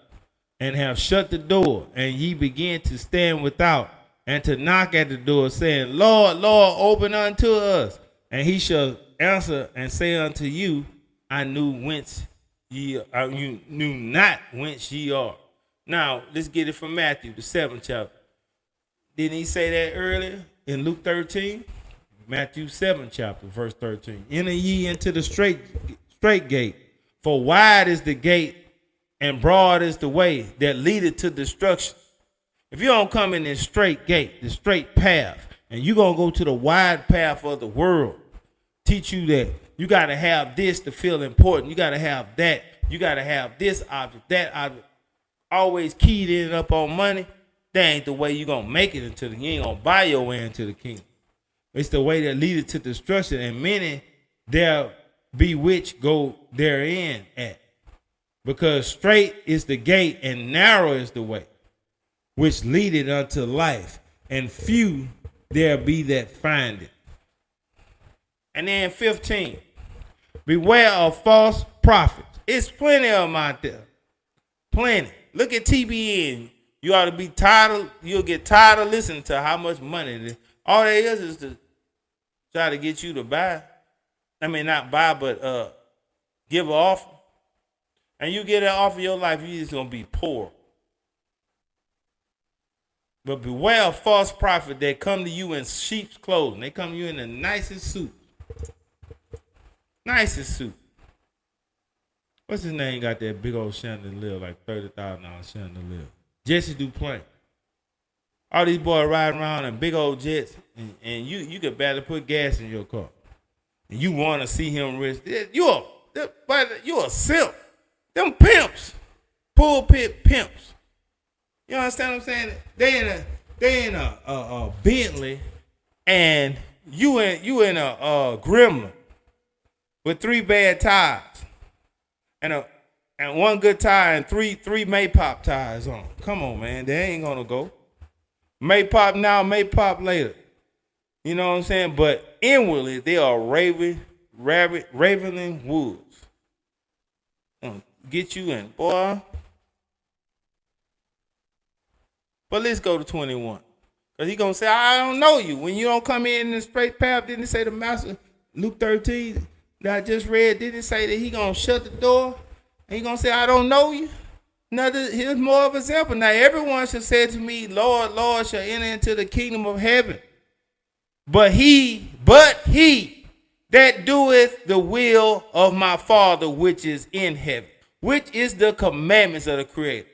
and have shut the door, and ye begin to stand without and to knock at the door, saying, Lord, Lord, open unto us. And he shall answer and say unto you, I knew you knew not whence ye are. Now, let's get it from Matthew, the 7th chapter. Didn't he say that earlier in Luke 13? Matthew 7th chapter, verse 13. Enter ye into the straight gate, for wide is the gate and broad is the way that leadeth to destruction. If you don't come in this straight gate, the straight path, and you're going to go to the wide path of the world, teach you that you got to have this to feel important. You got to have that. You got to have this object, that object. Always keyed in up on money. That ain't the way you're going to make it into the, you ain't going to buy your way into the kingdom. It's the way that leadeth to destruction, and many there be which go therein at. Because straight is the gate and narrow is the way which leadeth unto life, and few there be that find it. And then 15, beware of false prophets. It's plenty of them out there. Plenty. Look at TBN. You ought to be you'll get tired of listening to how much money it is. All there is to try to get you to buy. I mean, not buy, but give an offer. And you get an offer of your life, you're just going to be poor. But beware of false prophets that come to you in sheep's clothing. They come to you in the nicest suit. Nicest suit. What's his name? Got that big old chandelier, like $30,000 chandelier. Jesse Duplantis. All these boys riding around in big old jets, and you could barely put gas in your car. And you want to see him rich. You're a simp. Them pimps pulpit pimps. You understand what I'm saying? They in a Bentley, and you in a Gremlin with 3 bad tires and 1 good tire and three Maypop tires on. Come on, man, they ain't gonna go. Maypop now, Maypop later. You know what I'm saying? But inwardly, they are ravening wolves. Get you in, boy. But let's go to 21. Because he's going to say, I don't know you. When you don't come in the straight path, didn't it say the master, Luke 13, that I just read, didn't it say that he going to shut the door? And he going to say, I don't know you? Here's more of an example. Now, everyone shall say to me, Lord, Lord, shall enter into the kingdom of heaven. But he that doeth the will of my Father which is in heaven, which is the commandments of the Creator.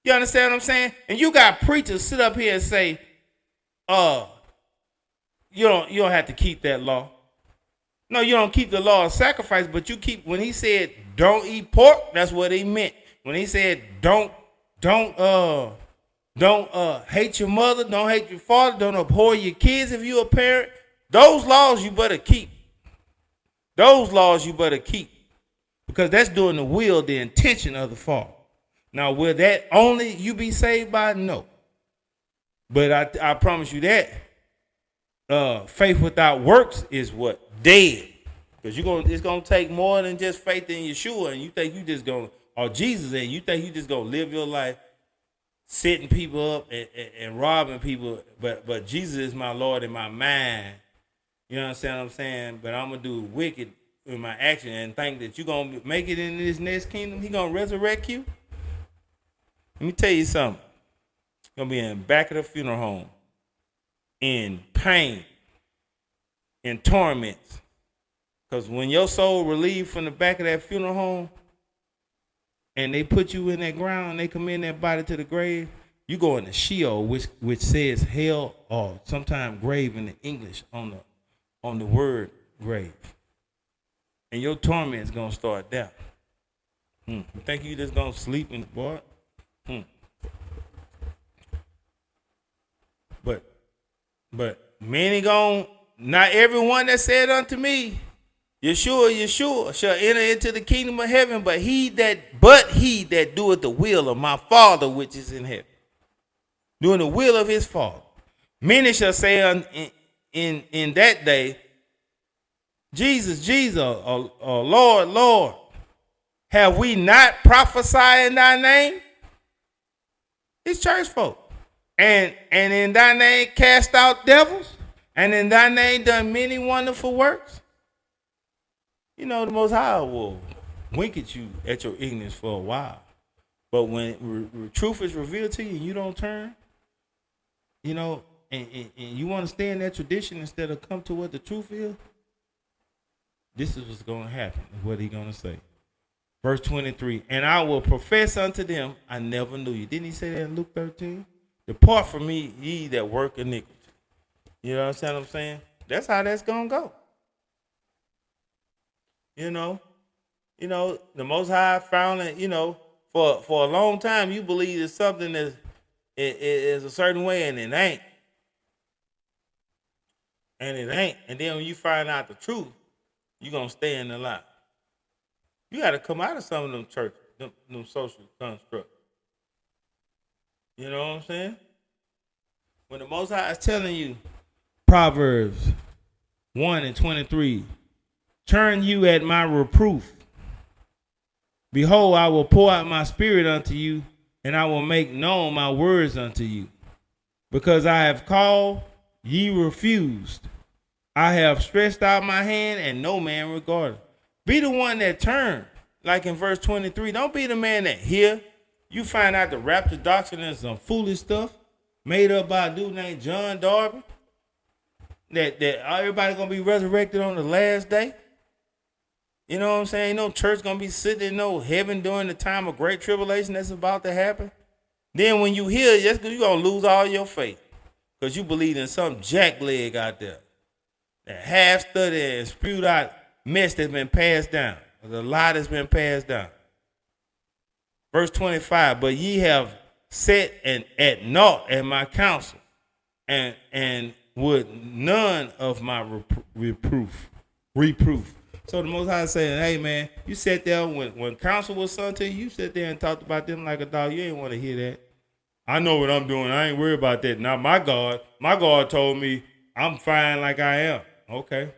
You understand what I'm saying? And you got preachers sit up here and say, you don't have to keep that law. No, you don't keep the law of sacrifice, but you keep, when he said don't eat pork, that's what he meant. When he said don't hate your mother, don't hate your father, don't abhor your kids if you're a parent. Those laws you better keep. Those laws you better keep. Because that's doing the will, the intention of the Father. Now, will that only you be saved by? No. But I promise you that faith without works is what? Dead. Because it's going to take more than just faith in Yeshua, and you think you just going to, or Jesus, and you think you just going to live your life setting people up and robbing people, but Jesus is my Lord in my mind. You understand what I'm saying? But I'm going to do wicked in my action and think that you're going to make it in this next kingdom. He's going to resurrect you. Let me tell you something. You're going to be in the back of the funeral home in pain, in torments. Because when your soul relieved from the back of that funeral home and they put you in that ground, they come in that body to the grave, you go into Sheol, which says hell or sometimes grave in the English on the word grave. And your torment is going to start there. You think you just going to sleep in the boy? But many gone, not everyone that said unto me, Yeshua shall enter into the kingdom of heaven, but he that doeth the will of my Father which is in heaven. Doing the will of his Father. Many shall say in that day, Jesus, or Lord, Lord, have we not prophesied in thy name? It's church folk. And in thy name cast out devils, and in thy name done many wonderful works. You know, the Most High will wink at you at your ignorance for a while. But when truth is revealed to you and you don't turn, you know, and you want to stay in that tradition instead of come to what the truth is, this is what's going to happen, what he's going to say. Verse 23, and I will profess unto them, I never knew you. Didn't he say that in Luke 13? Depart from me, ye that work iniquity. You understand what I'm saying? That's how that's going to go. You know, the Most High found that, for a long time, you believe that something is a certain way and it ain't. And it ain't. And then when you find out the truth, you're going to stay in the lie. You got to come out of some of them churches, them social constructs. You know what I'm saying? When the Most High is telling you, Proverbs 1:23, turn you at my reproof. Behold, I will pour out my spirit unto you, and I will make known my words unto you. Because I have called, ye refused. I have stretched out my hand, and no man regarded. Be the one that turned, like in verse 23. Don't be the man that hear. You find out the rapture doctrine is some foolish stuff made up by a dude named John Darby. That everybody gonna be resurrected on the last day. You know what I'm saying? No church gonna be sitting in no heaven during the time of great tribulation that's about to happen. Then when you hear it, you're gonna lose all your faith. Because you believe in some jackleg out there that half studied and spewed out mess that's been passed down. The lie that's been passed down. Verse 25, but ye have set and at naught at my counsel, and would none of my reproof. So the Most High saying, hey man, you sat there when counsel was sent to you, you sat there and talked about them like a dog. You ain't want to hear that. I know what I'm doing. I ain't worried about that. Now my God told me I'm fine like I am. Okay.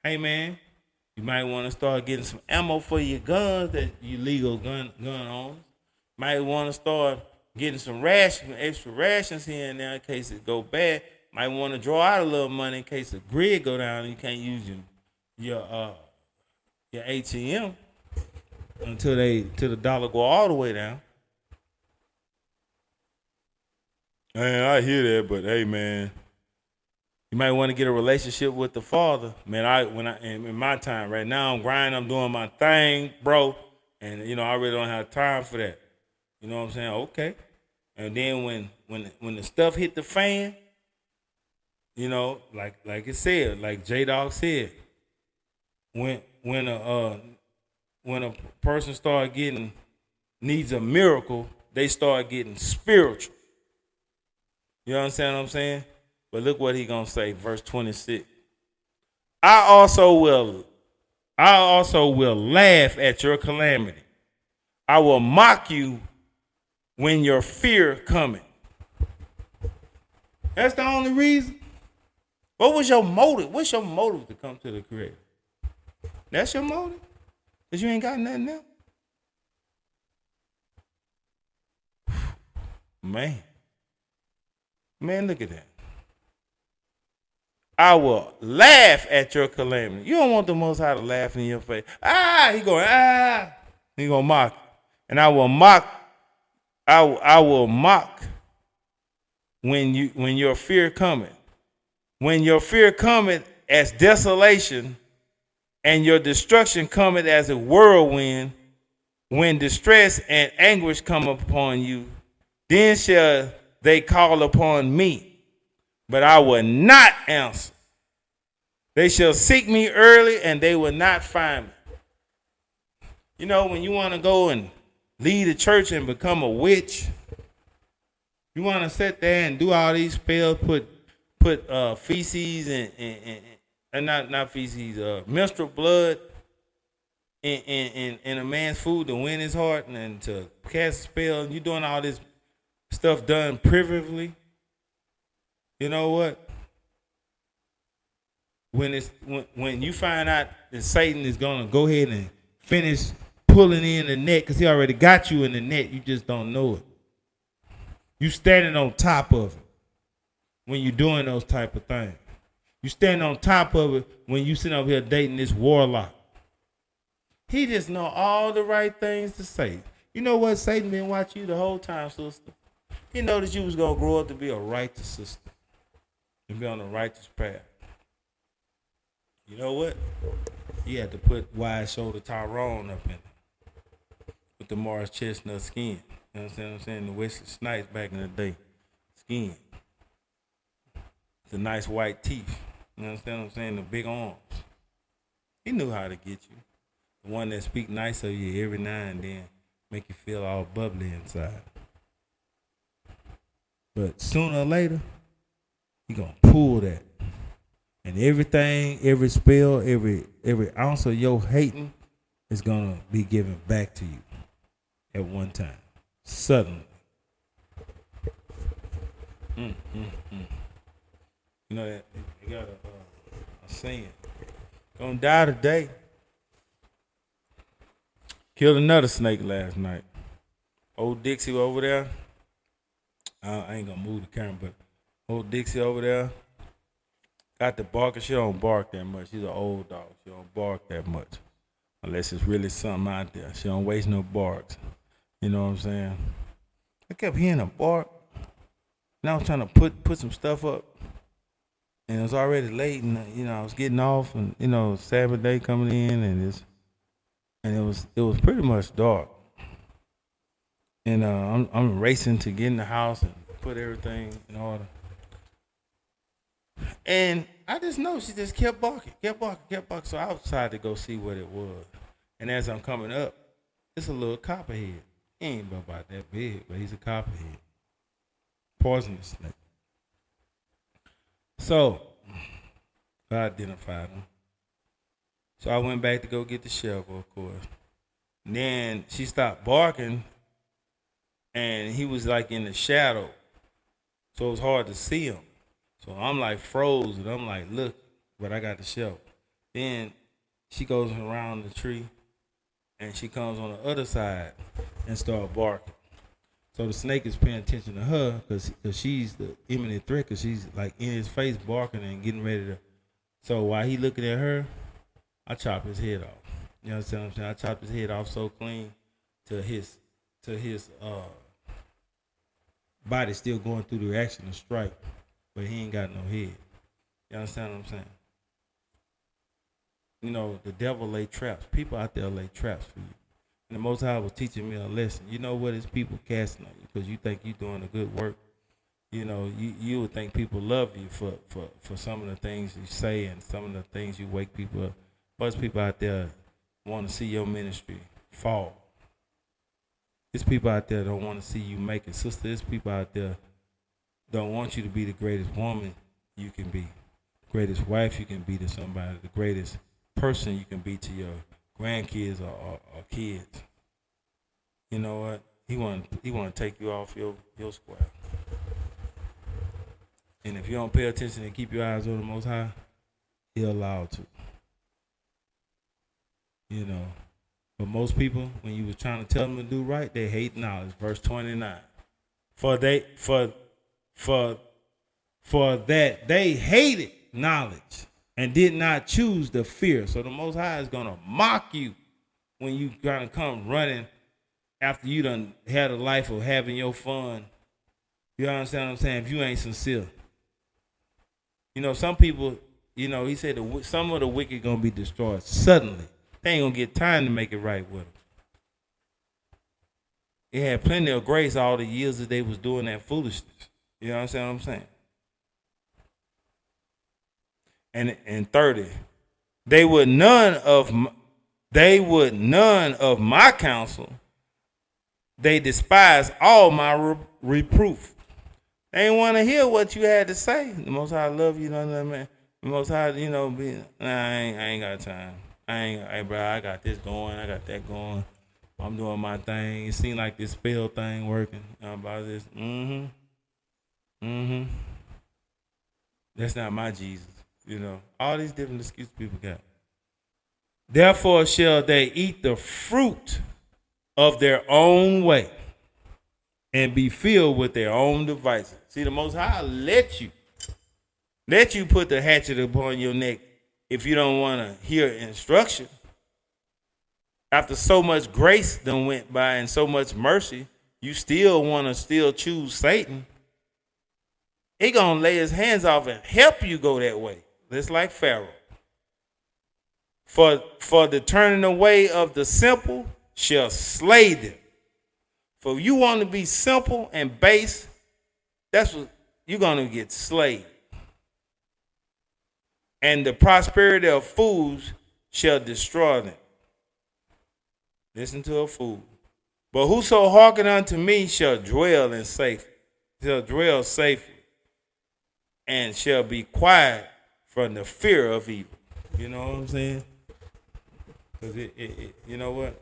Hey man, you might want to start getting some ammo for your guns that you legal gun owners. Might want to start getting some extra rations here and there in case it go bad. Might want to draw out a little money in case the grid go down and you can't use your ATM until the dollar go all the way down. Man, I hear that, but hey man, you might want to get a relationship with the Father. Man, in my time right now, I'm grinding, I'm doing my thing, bro, and I really don't have time for that. You know what I'm saying? Okay. And then when the stuff hit the fan, like it said, like J Dog said, when a person needs a miracle, they start getting spiritual. You understand what I'm saying? But look what he gonna say, verse 26. I also will laugh at your calamity. I will mock you when your fear cometh. That's the only reason. What was your motive? What's your motive to come to the Creator? That's your motive? Because you ain't got nothing else? Man, look at that. I will laugh at your calamity. You don't want the Most High to laugh in your face. He gonna mock. And I will mock when your fear cometh. When your fear cometh as desolation, and your destruction cometh as a whirlwind, when distress and anguish come upon you, then shall they call upon me, but I will not answer. They shall seek me early, and they will not find me. When you want to go and lead a church and become a witch, you want to sit there and do all these spells, put feces and not feces, menstrual blood in a man's food to win his heart and to cast a spell. You doing all this stuff done privately. You know what? When you find out that Satan is gonna go ahead and finish pulling in the net, because he already got you in the net, you just don't know it. You standing on top of it when you're doing those type of things. You stand on top of it when you sit up here dating this warlock. He just know all the right things to say. You know what? Satan been watching you the whole time, sister. He know that you was gonna grow up to be a righteous sister and be on a righteous path. You know what? He had to put wide shoulder Tyrone up in it with the Morris chestnut skin. You understand what I'm saying? The Wesley Snipes back in the day. Skin. The nice white teeth. You understand what I'm saying? The big arms. He knew how to get you. The one that speak nice of you every now and then, make you feel all bubbly inside. But sooner or later, he gonna pull that. And everything, every spell, every ounce of your hating is gonna be given back to you at one time. Suddenly. You know that you got a saying. Gonna die today. Killed another snake last night. Old Dixie over there. I ain't gonna move the camera, but old Dixie over there got the barking. She don't bark that much. She's an old dog. She don't bark that much. Unless it's really something out there. She don't waste no barks. You know what I'm saying? I kept hearing her bark. And I was trying to put some stuff up. And it was already late, and I was getting off, and Sabbath day coming in, and it was pretty much dark. And I'm racing to get in the house and put everything in order. And I just know she just kept barking. So I decided to go see what it was. And as I'm coming up, it's a little copperhead. He ain't about that big, but he's a copperhead. Poisonous snake. So I identified him. So I went back to go get the shovel, of course. And then she stopped barking, and he was like in the shadow. So it was hard to see him. So I'm like frozen. I'm like, look, but I got the shovel. Then she goes around the tree, and she comes on the other side and starts barking. So the snake is paying attention to her because she's the imminent threat, because she's like in his face barking and getting ready to. So while he looking at her, I chop his head off. You understand what I'm saying? I chopped his head off so clean to his body still going through the reaction to strike, but he ain't got no head. You understand what I'm saying? You know, the devil lay traps. People out there lay traps for you. And the Most High was teaching me a lesson. You know what? It's people casting on you because you think you're doing a good work. You know, you would think people love you for some of the things you say and some of the things you wake people up. Most people out there want to see your ministry fall. There's people out there that don't want to see you make it. Sister, there's people out there don't want you to be the greatest woman you can be, the greatest wife you can be to somebody, the greatest person you can be to your grandkids or kids. You know what? He want to take you off your square. And if you don't pay attention and keep your eyes on the Most High, He'll allow to. You know. But most people, when you was trying to tell them to do right, they hate knowledge. Verse 29. For that they hated knowledge and did not choose the fear. So the Most High is gonna mock you when you gotta come running after you done had a life of having your fun. You understand what I'm saying? If you ain't sincere. You know, some people, you know, he said some of the wicked gonna be destroyed suddenly. They ain't gonna get time to make it right with them. They had plenty of grace all the years that they was doing that foolishness. You understand what I'm saying? And 30, they would none of my counsel. They despise all my reproof. They ain't want to hear what you had to say. The Most High love you, know what I mean? The Most High, you know, I ain't got time. Hey, bro, I got this going. I got that going. I'm doing my thing. It seems like this spell thing working. About this. That's not my Jesus. You know, all these different excuses people got. Therefore shall they eat the fruit of their own way and be filled with their own devices. See, the Most High let you put the hatchet upon your neck if you don't want to hear instruction. After so much grace done went by and so much mercy, you still want to choose Satan. He going to lay his hands off and help you go that way. Just like Pharaoh. For the turning away of the simple shall slay them. For you want to be simple and base, that's what you're going to get slayed. And the prosperity of fools shall destroy them. Listen to a fool. But whoso hearken unto me shall dwell safely, and shall be quiet from the fear of evil. You know what I'm saying? Because you know what?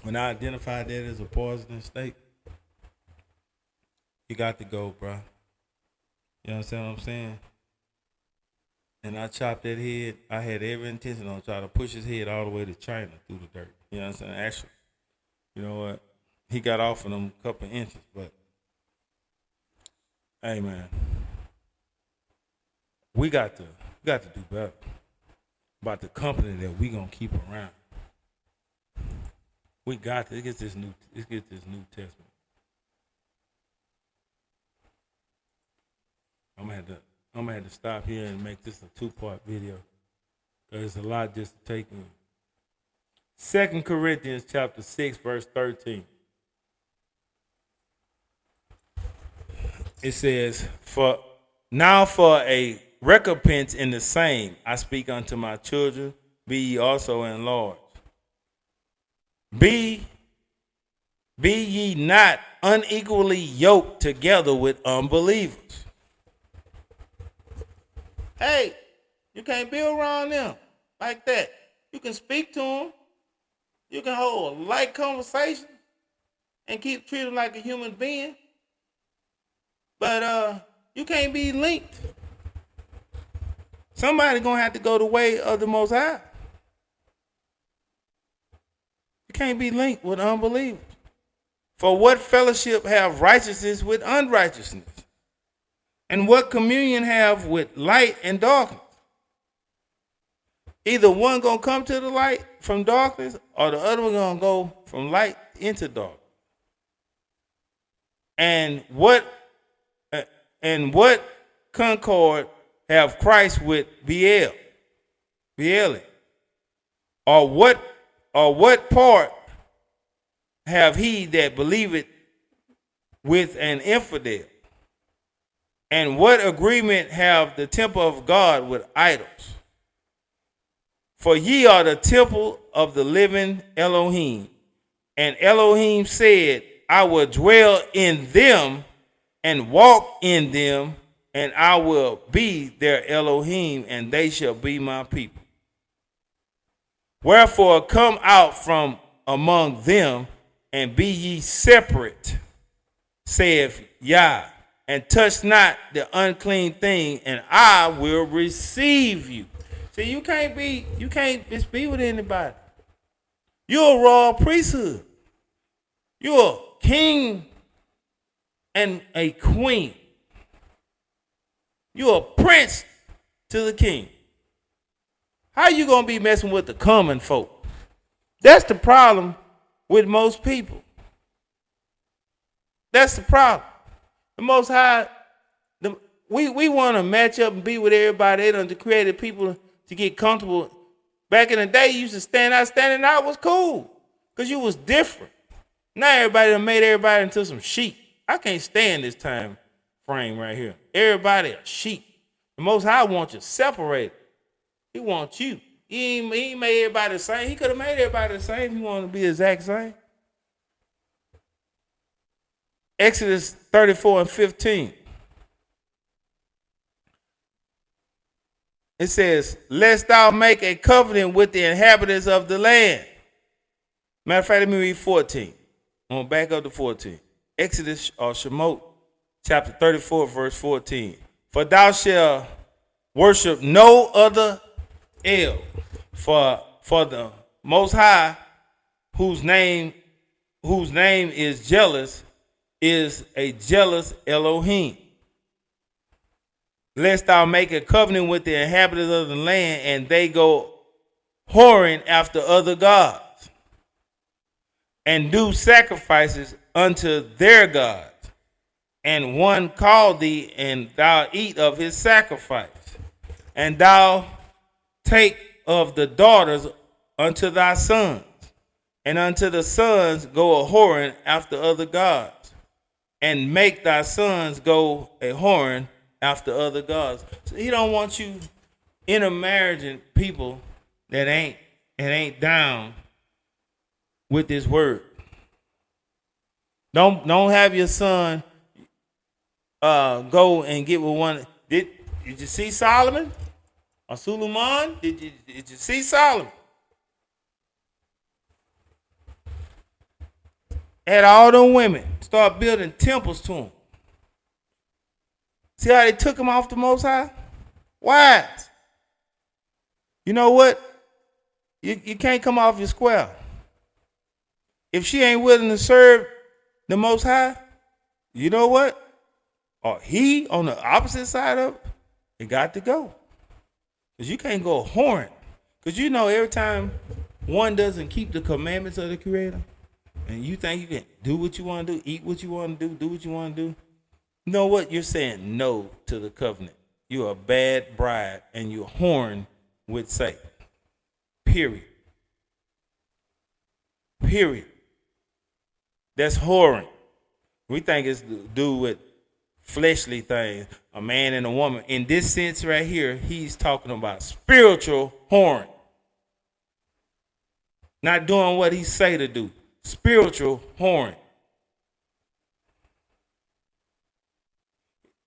When I identified that as a poisonous snake, you got to go, bro. You understand what I'm saying? And I chopped that head. I had every intention on trying to push his head all the way to China through the dirt. You know what I'm saying? Actually, you know what? He got off in them couple inches, but hey, man, we got to do better about the company that we gonna keep around. We got to get this New Testament. I'm gonna have to stop here and make this a 2-part video because there's a lot just to take in. 2 Corinthians chapter 6, verse 13. It says, for a recompense in the same I speak unto my children, be ye also enlarged. Be ye not unequally yoked together with unbelievers. Hey, you can't be around them like that. You can speak to them. You can hold a light conversation and keep treating them like a human being. But you can't be linked. Somebody gonna have to go the way of the Most High. You can't be linked with unbelievers. For what fellowship have righteousness with unrighteousness? And what communion have with light and darkness? Either one gonna come to the light from darkness, or the other one gonna go from light into dark. And what concord have Christ with Belial? Or what part have he that believeth with an infidel? And what agreement have the temple of God with idols? For ye are the temple of the living Elohim. And Elohim said, I will dwell in them and walk in them, and I will be their Elohim, and they shall be my people. Wherefore come out from among them, and be ye separate, saith Yah, and touch not the unclean thing, and I will receive you. See, you can't just be with anybody. You're a royal priesthood. You're a king and a queen. You're a prince to the king. How you gonna be messing with the common folk? That's the problem with most people. That's the problem. The Most High, we want to match up and be with everybody. They done created people to get comfortable. Back in the day, you used to standing out was cool because you was different. Now everybody done made everybody into some sheep. I can't stand this time frame right here. Everybody a sheep. The Most High wants you separated. He wants you. He ain't made everybody the same. He could have made everybody the same if he wanted to be the exact same. Exodus 34 and 15. It says, lest thou make a covenant with the inhabitants of the land. Matter of fact, let me read 14. I'm going to back up to 14. Exodus or Shemot, chapter 34, verse 14. For thou shalt worship no other El, for the Most High, whose name is jealous, is a jealous Elohim. Lest thou make a covenant with the inhabitants of the land, and they go whoring after other gods, and do sacrifices unto their gods. And one call thee, and thou eat of his sacrifice. And thou take of the daughters unto thy sons, and unto the sons go a whoring after other gods, and make thy sons go a whoring after other gods. So he don't want you intermarrying people that ain't down with this word. Don't have your son go and get with one. Did you see Solomon or Suleiman? Did you see Solomon? Had all them women start building temples to him. See how they took him off the Most High? Wives. You know what? You can't come off your square. If she ain't willing to serve the Most High, you know what? Or he on the opposite side of it, it got to go. Because you can't go whoring. Because you know every time one doesn't keep the commandments of the Creator, and you think you can do what you want to do, eat what you want to do what you want to do, you know what? You're saying no to the covenant. You're a bad bride, and you're whoring with Satan. Period. That's whoring. We think it's to do with fleshly things, a man and a woman. In this sense right here, he's talking about spiritual whoring. not doing what he say to do. Spiritual whoring.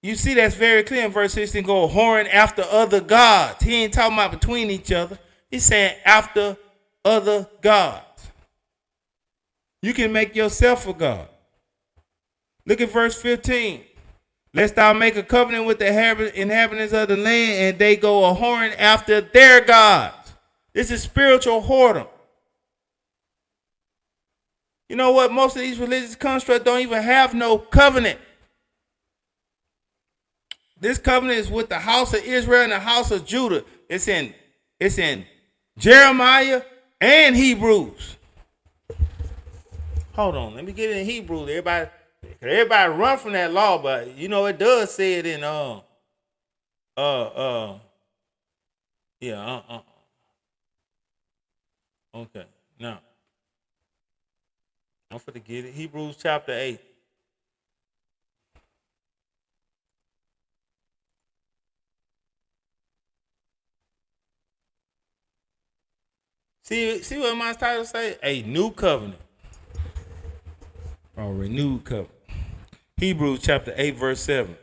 You see that's very clear in verse 16. Go whoring after other gods. He ain't talking about between each other. He's saying after other gods. You can make yourself a god. Look at verse 15. Lest thou make a covenant with the inhabitants of the land, and they go a whoring after their gods. This is spiritual whoredom. You know what? Most of these religious constructs don't even have no covenant. This covenant is with the house of Israel and the house of Judah. It's in Jeremiah and Hebrews. Hold on, let me get it in Hebrews. Everybody run from that law, but you know it does say it in Okay, now I'm finna get it. Hebrews chapter 8. See what my title say? A new covenant. Or renewed covenant. Hebrews chapter 8, verse 7.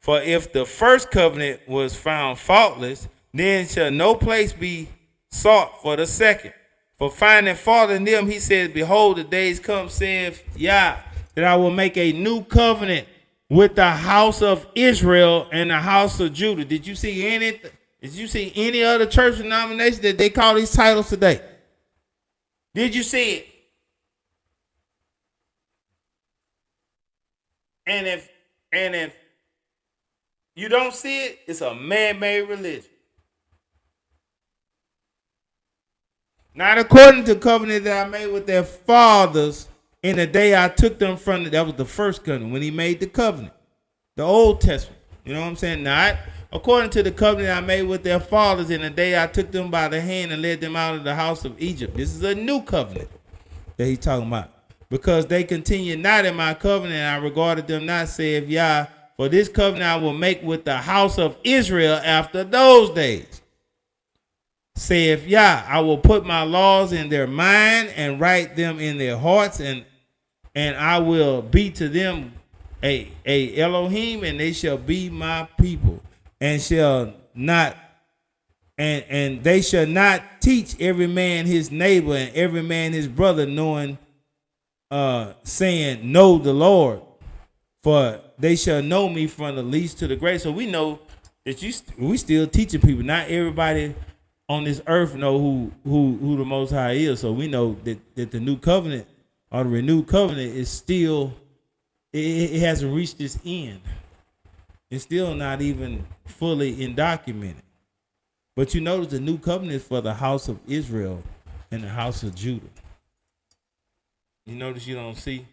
For if the first covenant was found faultless, then shall no place be sought for the second. For finding fault in them, he says, behold, the days come, saith Yah, that I will make a new covenant with the house of Israel and the house of Judah. Did you see any other church denomination that they call these titles today? Did you see it? And if you don't see it, it's a man-made religion. Not according to the covenant that I made with their fathers in the day I took them from that was the first covenant, when he made the covenant. The Old Testament. You know what I'm saying? Not according to the covenant I made with their fathers in the day I took them by the hand and led them out of the house of Egypt. This is a new covenant that he's talking about. Because they continue not in my covenant, I regarded them not, saith Yah, for this covenant I will make with the house of Israel after those days. Saith Yah, I will put my laws in their mind and write them in their hearts, and I will be to them a Elohim, and they shall be my people, and shall not and they shall not teach every man his neighbor and every man his brother, knowing saying, know the Lord, for they shall know me from the least to the great. So we know that we still teaching people. Not everybody on this earth know who the Most High is. So we know that the new covenant or the renewed covenant is still, it hasn't reached its end. It's still not even fully undocumented. But you notice the new covenant is for the house of Israel and the house of Judah. You notice you don't see.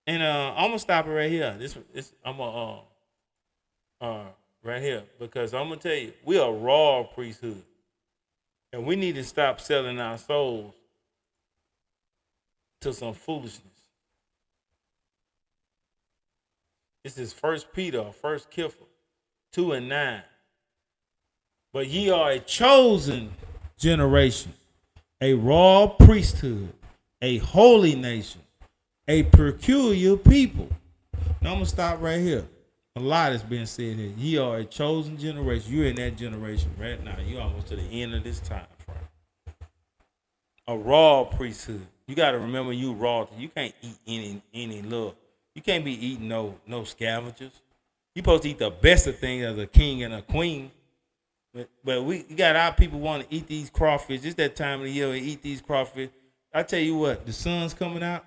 And I'm gonna stop it right here. I'm gonna right here, because I'm gonna tell you, we are raw priesthood, and we need to stop selling our souls to some foolishness. This is 1 Peter, 1 Kipha, 2:9. But ye are a chosen generation, a royal priesthood, a holy nation, a peculiar people. Now I'm going to stop right here. A lot is being said here. Ye are a chosen generation. You're in that generation right now. You're almost to the end of this time frame. A raw priesthood. You got to remember you raw. You can't eat any little. You can't be eating no scavengers. You're supposed to eat the best of things as a king and a queen. But we got our people want to eat these crawfish. It's that time of the year we eat these crawfish. I tell you what, the sun's coming out.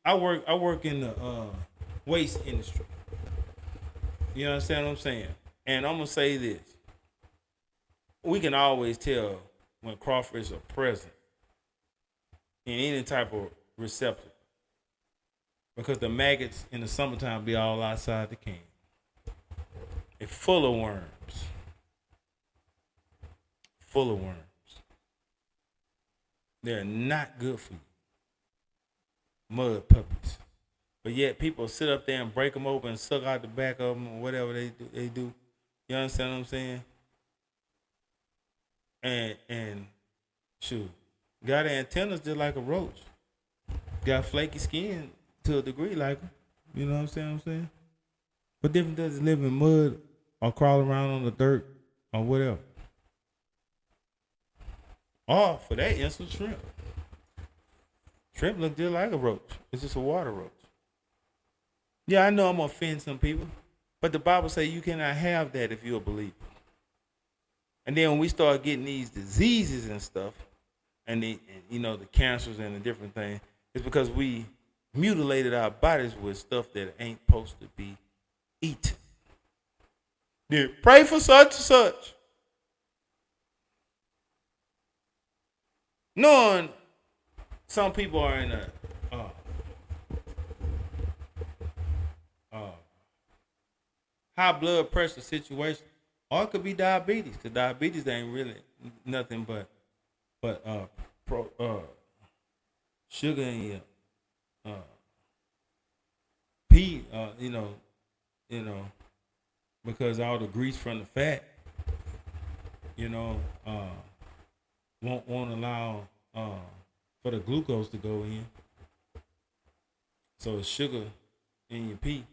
I work in the waste industry. You understand what I'm saying? And I'm gonna say this: we can always tell when crawfish are present in any type of receptacle, because the maggots in the summertime be all outside the can. It's full of worms. Full of worms. They're not good for you. Mud puppies. But yet people sit up there and break them open and suck out the back of them or whatever they do. You understand what I'm saying? And Shoot. Got antennas just like a roach. Got flaky skin to a degree like them. You know what I'm saying? What difference does it live in mud or crawl around on the dirt or whatever? Or for that instance, shrimp. Shrimp look just like a roach. It's just a water roach. Yeah, I know I'm gonna offend some people, but the Bible says you cannot have that if you're a believer. And then when we start getting these diseases and stuff, and the cancers and the different things, it's because we mutilated our bodies with stuff that ain't supposed to be eaten. Yeah, pray for such and such. Knowing some people are in a high blood pressure situation, or it could be diabetes, because diabetes ain't really nothing but sugar in your pee, because all the grease from the fat, won't allow for the glucose to go in. So it's sugar in your pee.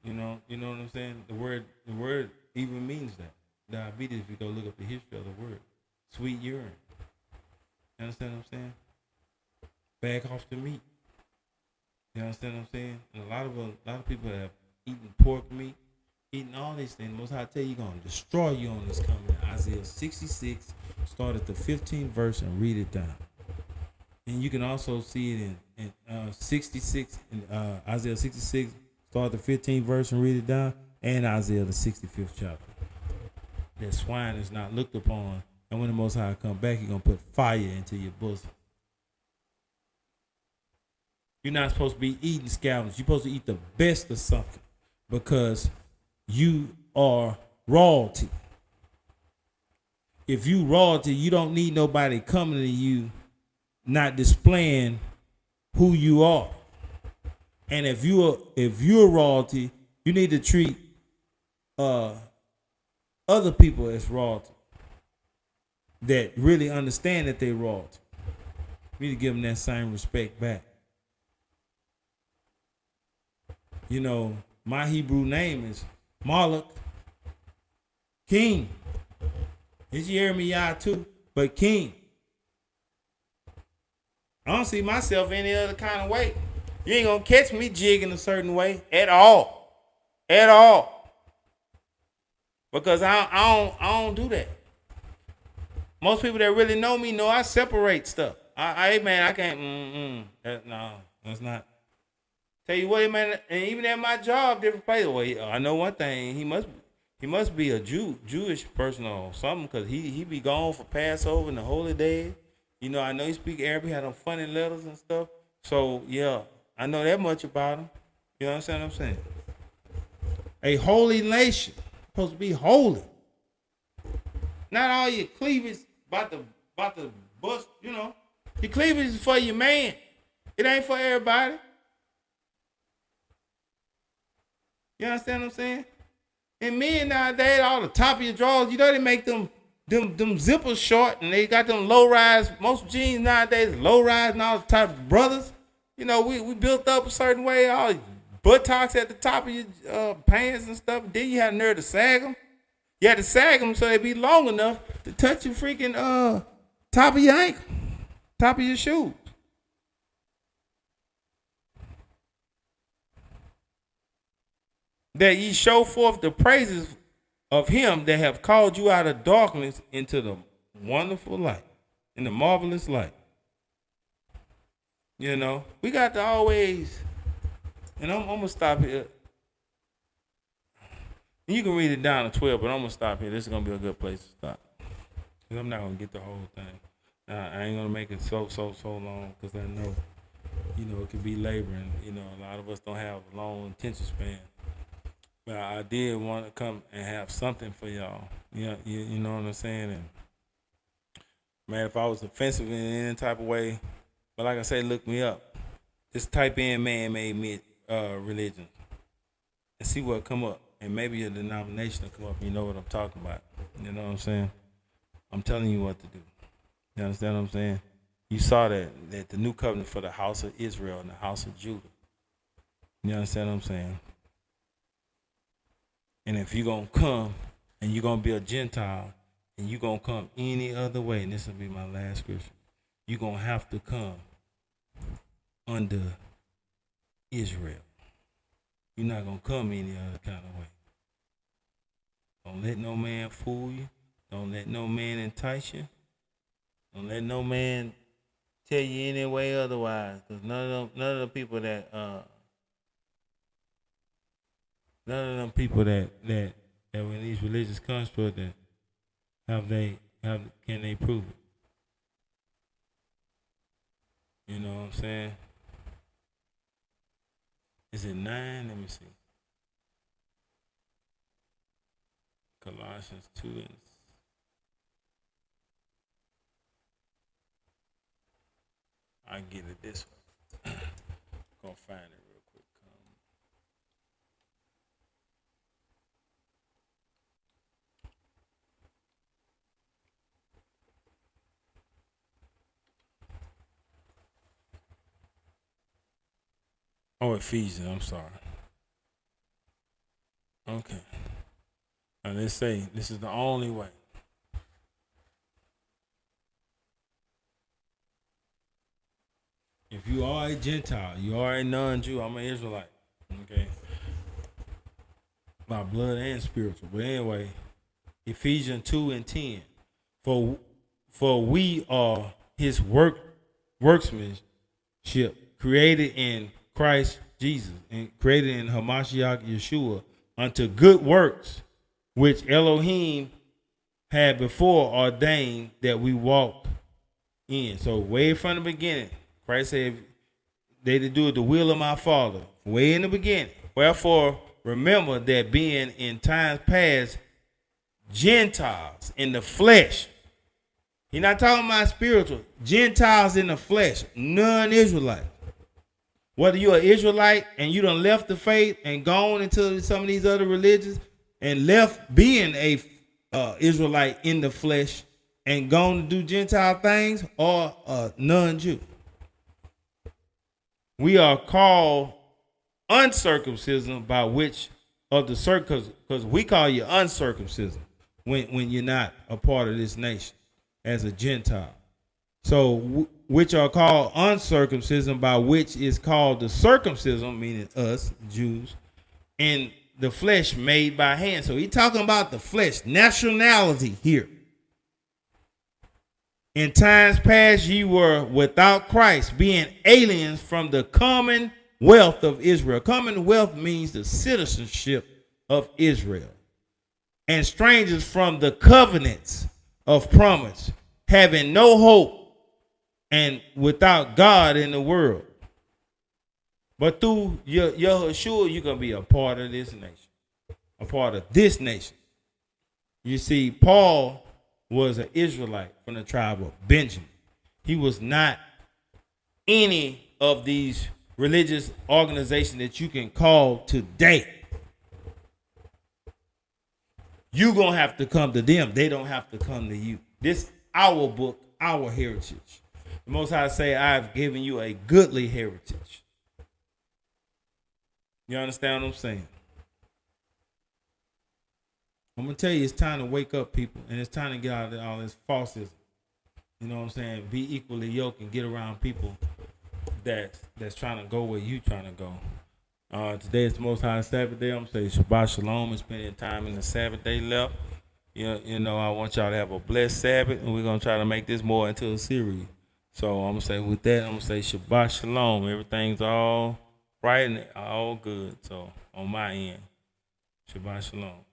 You know what I'm saying? The word even means that. Diabetes, if you go look up the history of the word. Sweet urine. You understand what I'm saying? Back off the meat. You understand what I'm saying? And a lot of people have eaten pork meat, eating all these things. Most High tell you, going to destroy you on this coming. Isaiah 66, start at the 15th verse and read it down. And you can also see it in 66, in Isaiah 66, start the 15th verse and read it down, and Isaiah the 65th chapter. That swine is not looked upon, and when the Most High come back, He's going to put fire into your bosom. You're not supposed to be eating scavengers. You're supposed to eat the best of something, because you are royalty. If you royalty, you don't need nobody coming to you not displaying who you are. And if you're royalty, you need to treat other people as royalty that really understand that they're royalty. You need to give them that same respect back. My Hebrew name is Moloch, King. It's Jeremiah too, but King. I don't see myself any other kind of way. You ain't gonna catch me jigging a certain way at all. At all. Because I don't do that. Most people that really know me know I separate stuff. I can't. No, that's not. Tell you what, man, and even at my job, different places. Well, I know one thing. He must be a Jewish person or something, because he be gone for Passover and the holy days. I know he speak Arabic, had them funny letters and stuff. So yeah, I know that much about him. You understand what I'm saying? A holy nation, supposed to be holy. Not all your cleavage about the bust. Your cleavage is for your man. It ain't for everybody. You understand what I'm saying? And men nowadays, all the top of your drawers, they make them zippers short, and they got them low rise. Most jeans nowadays low rise, and all the type of brothers. We built up a certain way, all buttocks at the top of your pants and stuff. Then you had nerve to sag them. You had to sag them so they be long enough to touch your freaking top of your ankle, top of your shoes. That ye show forth the praises of Him that have called you out of darkness into the wonderful light, in the marvelous light. We got to always, and I'm going to stop here. You can read it down to 12, but I'm going to stop here. This is going to be a good place to stop, because I'm not going to get the whole thing. I ain't going to make it so long, because I know, it could be laboring. A lot of us don't have a long attention span. But I did want to come and have something for y'all. You know what I'm saying? And man, if I was offensive in any type of way, but like I say, look me up. Just type in man-made religion and see what come up. And maybe a denomination will come up. You know what I'm talking about. You know what I'm saying? I'm telling you what to do. You understand what I'm saying? You saw that the new covenant for the house of Israel and the house of Judah. You understand what I'm saying? And if you're going to come and you're going to be a Gentile and you're going to come any other way, and this will be my last scripture, you're going to have to come under Israel. You're not going to come any other kind of way. Don't let no man fool you. Don't let no man entice you. Don't let no man tell you any way otherwise. Because none of the people that when these religious constructs that can they prove it? You know what I'm saying? Is it 9? Let me see. Colossians 2 and I get it this way. Gonna find it real quick. Oh, Ephesians, I'm sorry. Okay. Now let's say this is the only way. If you are a Gentile, you are a non-Jew, I'm an Israelite. Okay. By blood and spiritual. But anyway, Ephesians 2 and 10. For we are his workmanship, created in Christ Jesus, and created in Hamashiach Yeshua, unto good works, which Elohim had before ordained that we walk in. So way from the beginning, Christ said, they to do the will of my Father, way in the beginning. Wherefore, remember that being in times past Gentiles in the flesh. He's not talking about spiritual. Gentiles in the flesh, non-Israelite. Whether you're an Israelite and you done left the faith and gone into some of these other religions and left being a Israelite in the flesh and gone to do Gentile things, or a non-Jew. We are called uncircumcision by which of the circumcision, because we call you uncircumcision when you're not a part of this nation as a Gentile. So which are called uncircumcision by which is called the circumcision, meaning us Jews, in the flesh made by hand. So he's talking about the flesh, nationality here. In times past, ye were without Christ, being aliens from the commonwealth of Israel. Commonwealth means the citizenship of Israel. And strangers from the covenants of promise, having no hope and without God in the world. But through Yahushua, you're going to be a part of this nation. A part of this nation. You see, Paul was an Israelite from the tribe of Benjamin. He was not any of these religious organizations that you can call today. You're going to have to come to them. They don't have to come to you. This our book, our heritage. The Most High say, I've given you a goodly heritage. You understand what I'm saying? I'm going to tell you, it's time to wake up, people. And it's time to get out of all this falsism. You know what I'm saying? Be equally yoked and get around people that's trying to go where you trying to go. Today is the Most High Sabbath day. I'm going to say Shabbat Shalom and spending time in the Sabbath day left. You know, I want y'all to have a blessed Sabbath. And we're going to try to make this more into a series. So I'm going to say with that, I'm going to say Shabbat Shalom. Everything's all right and all good. So on my end, Shabbat Shalom.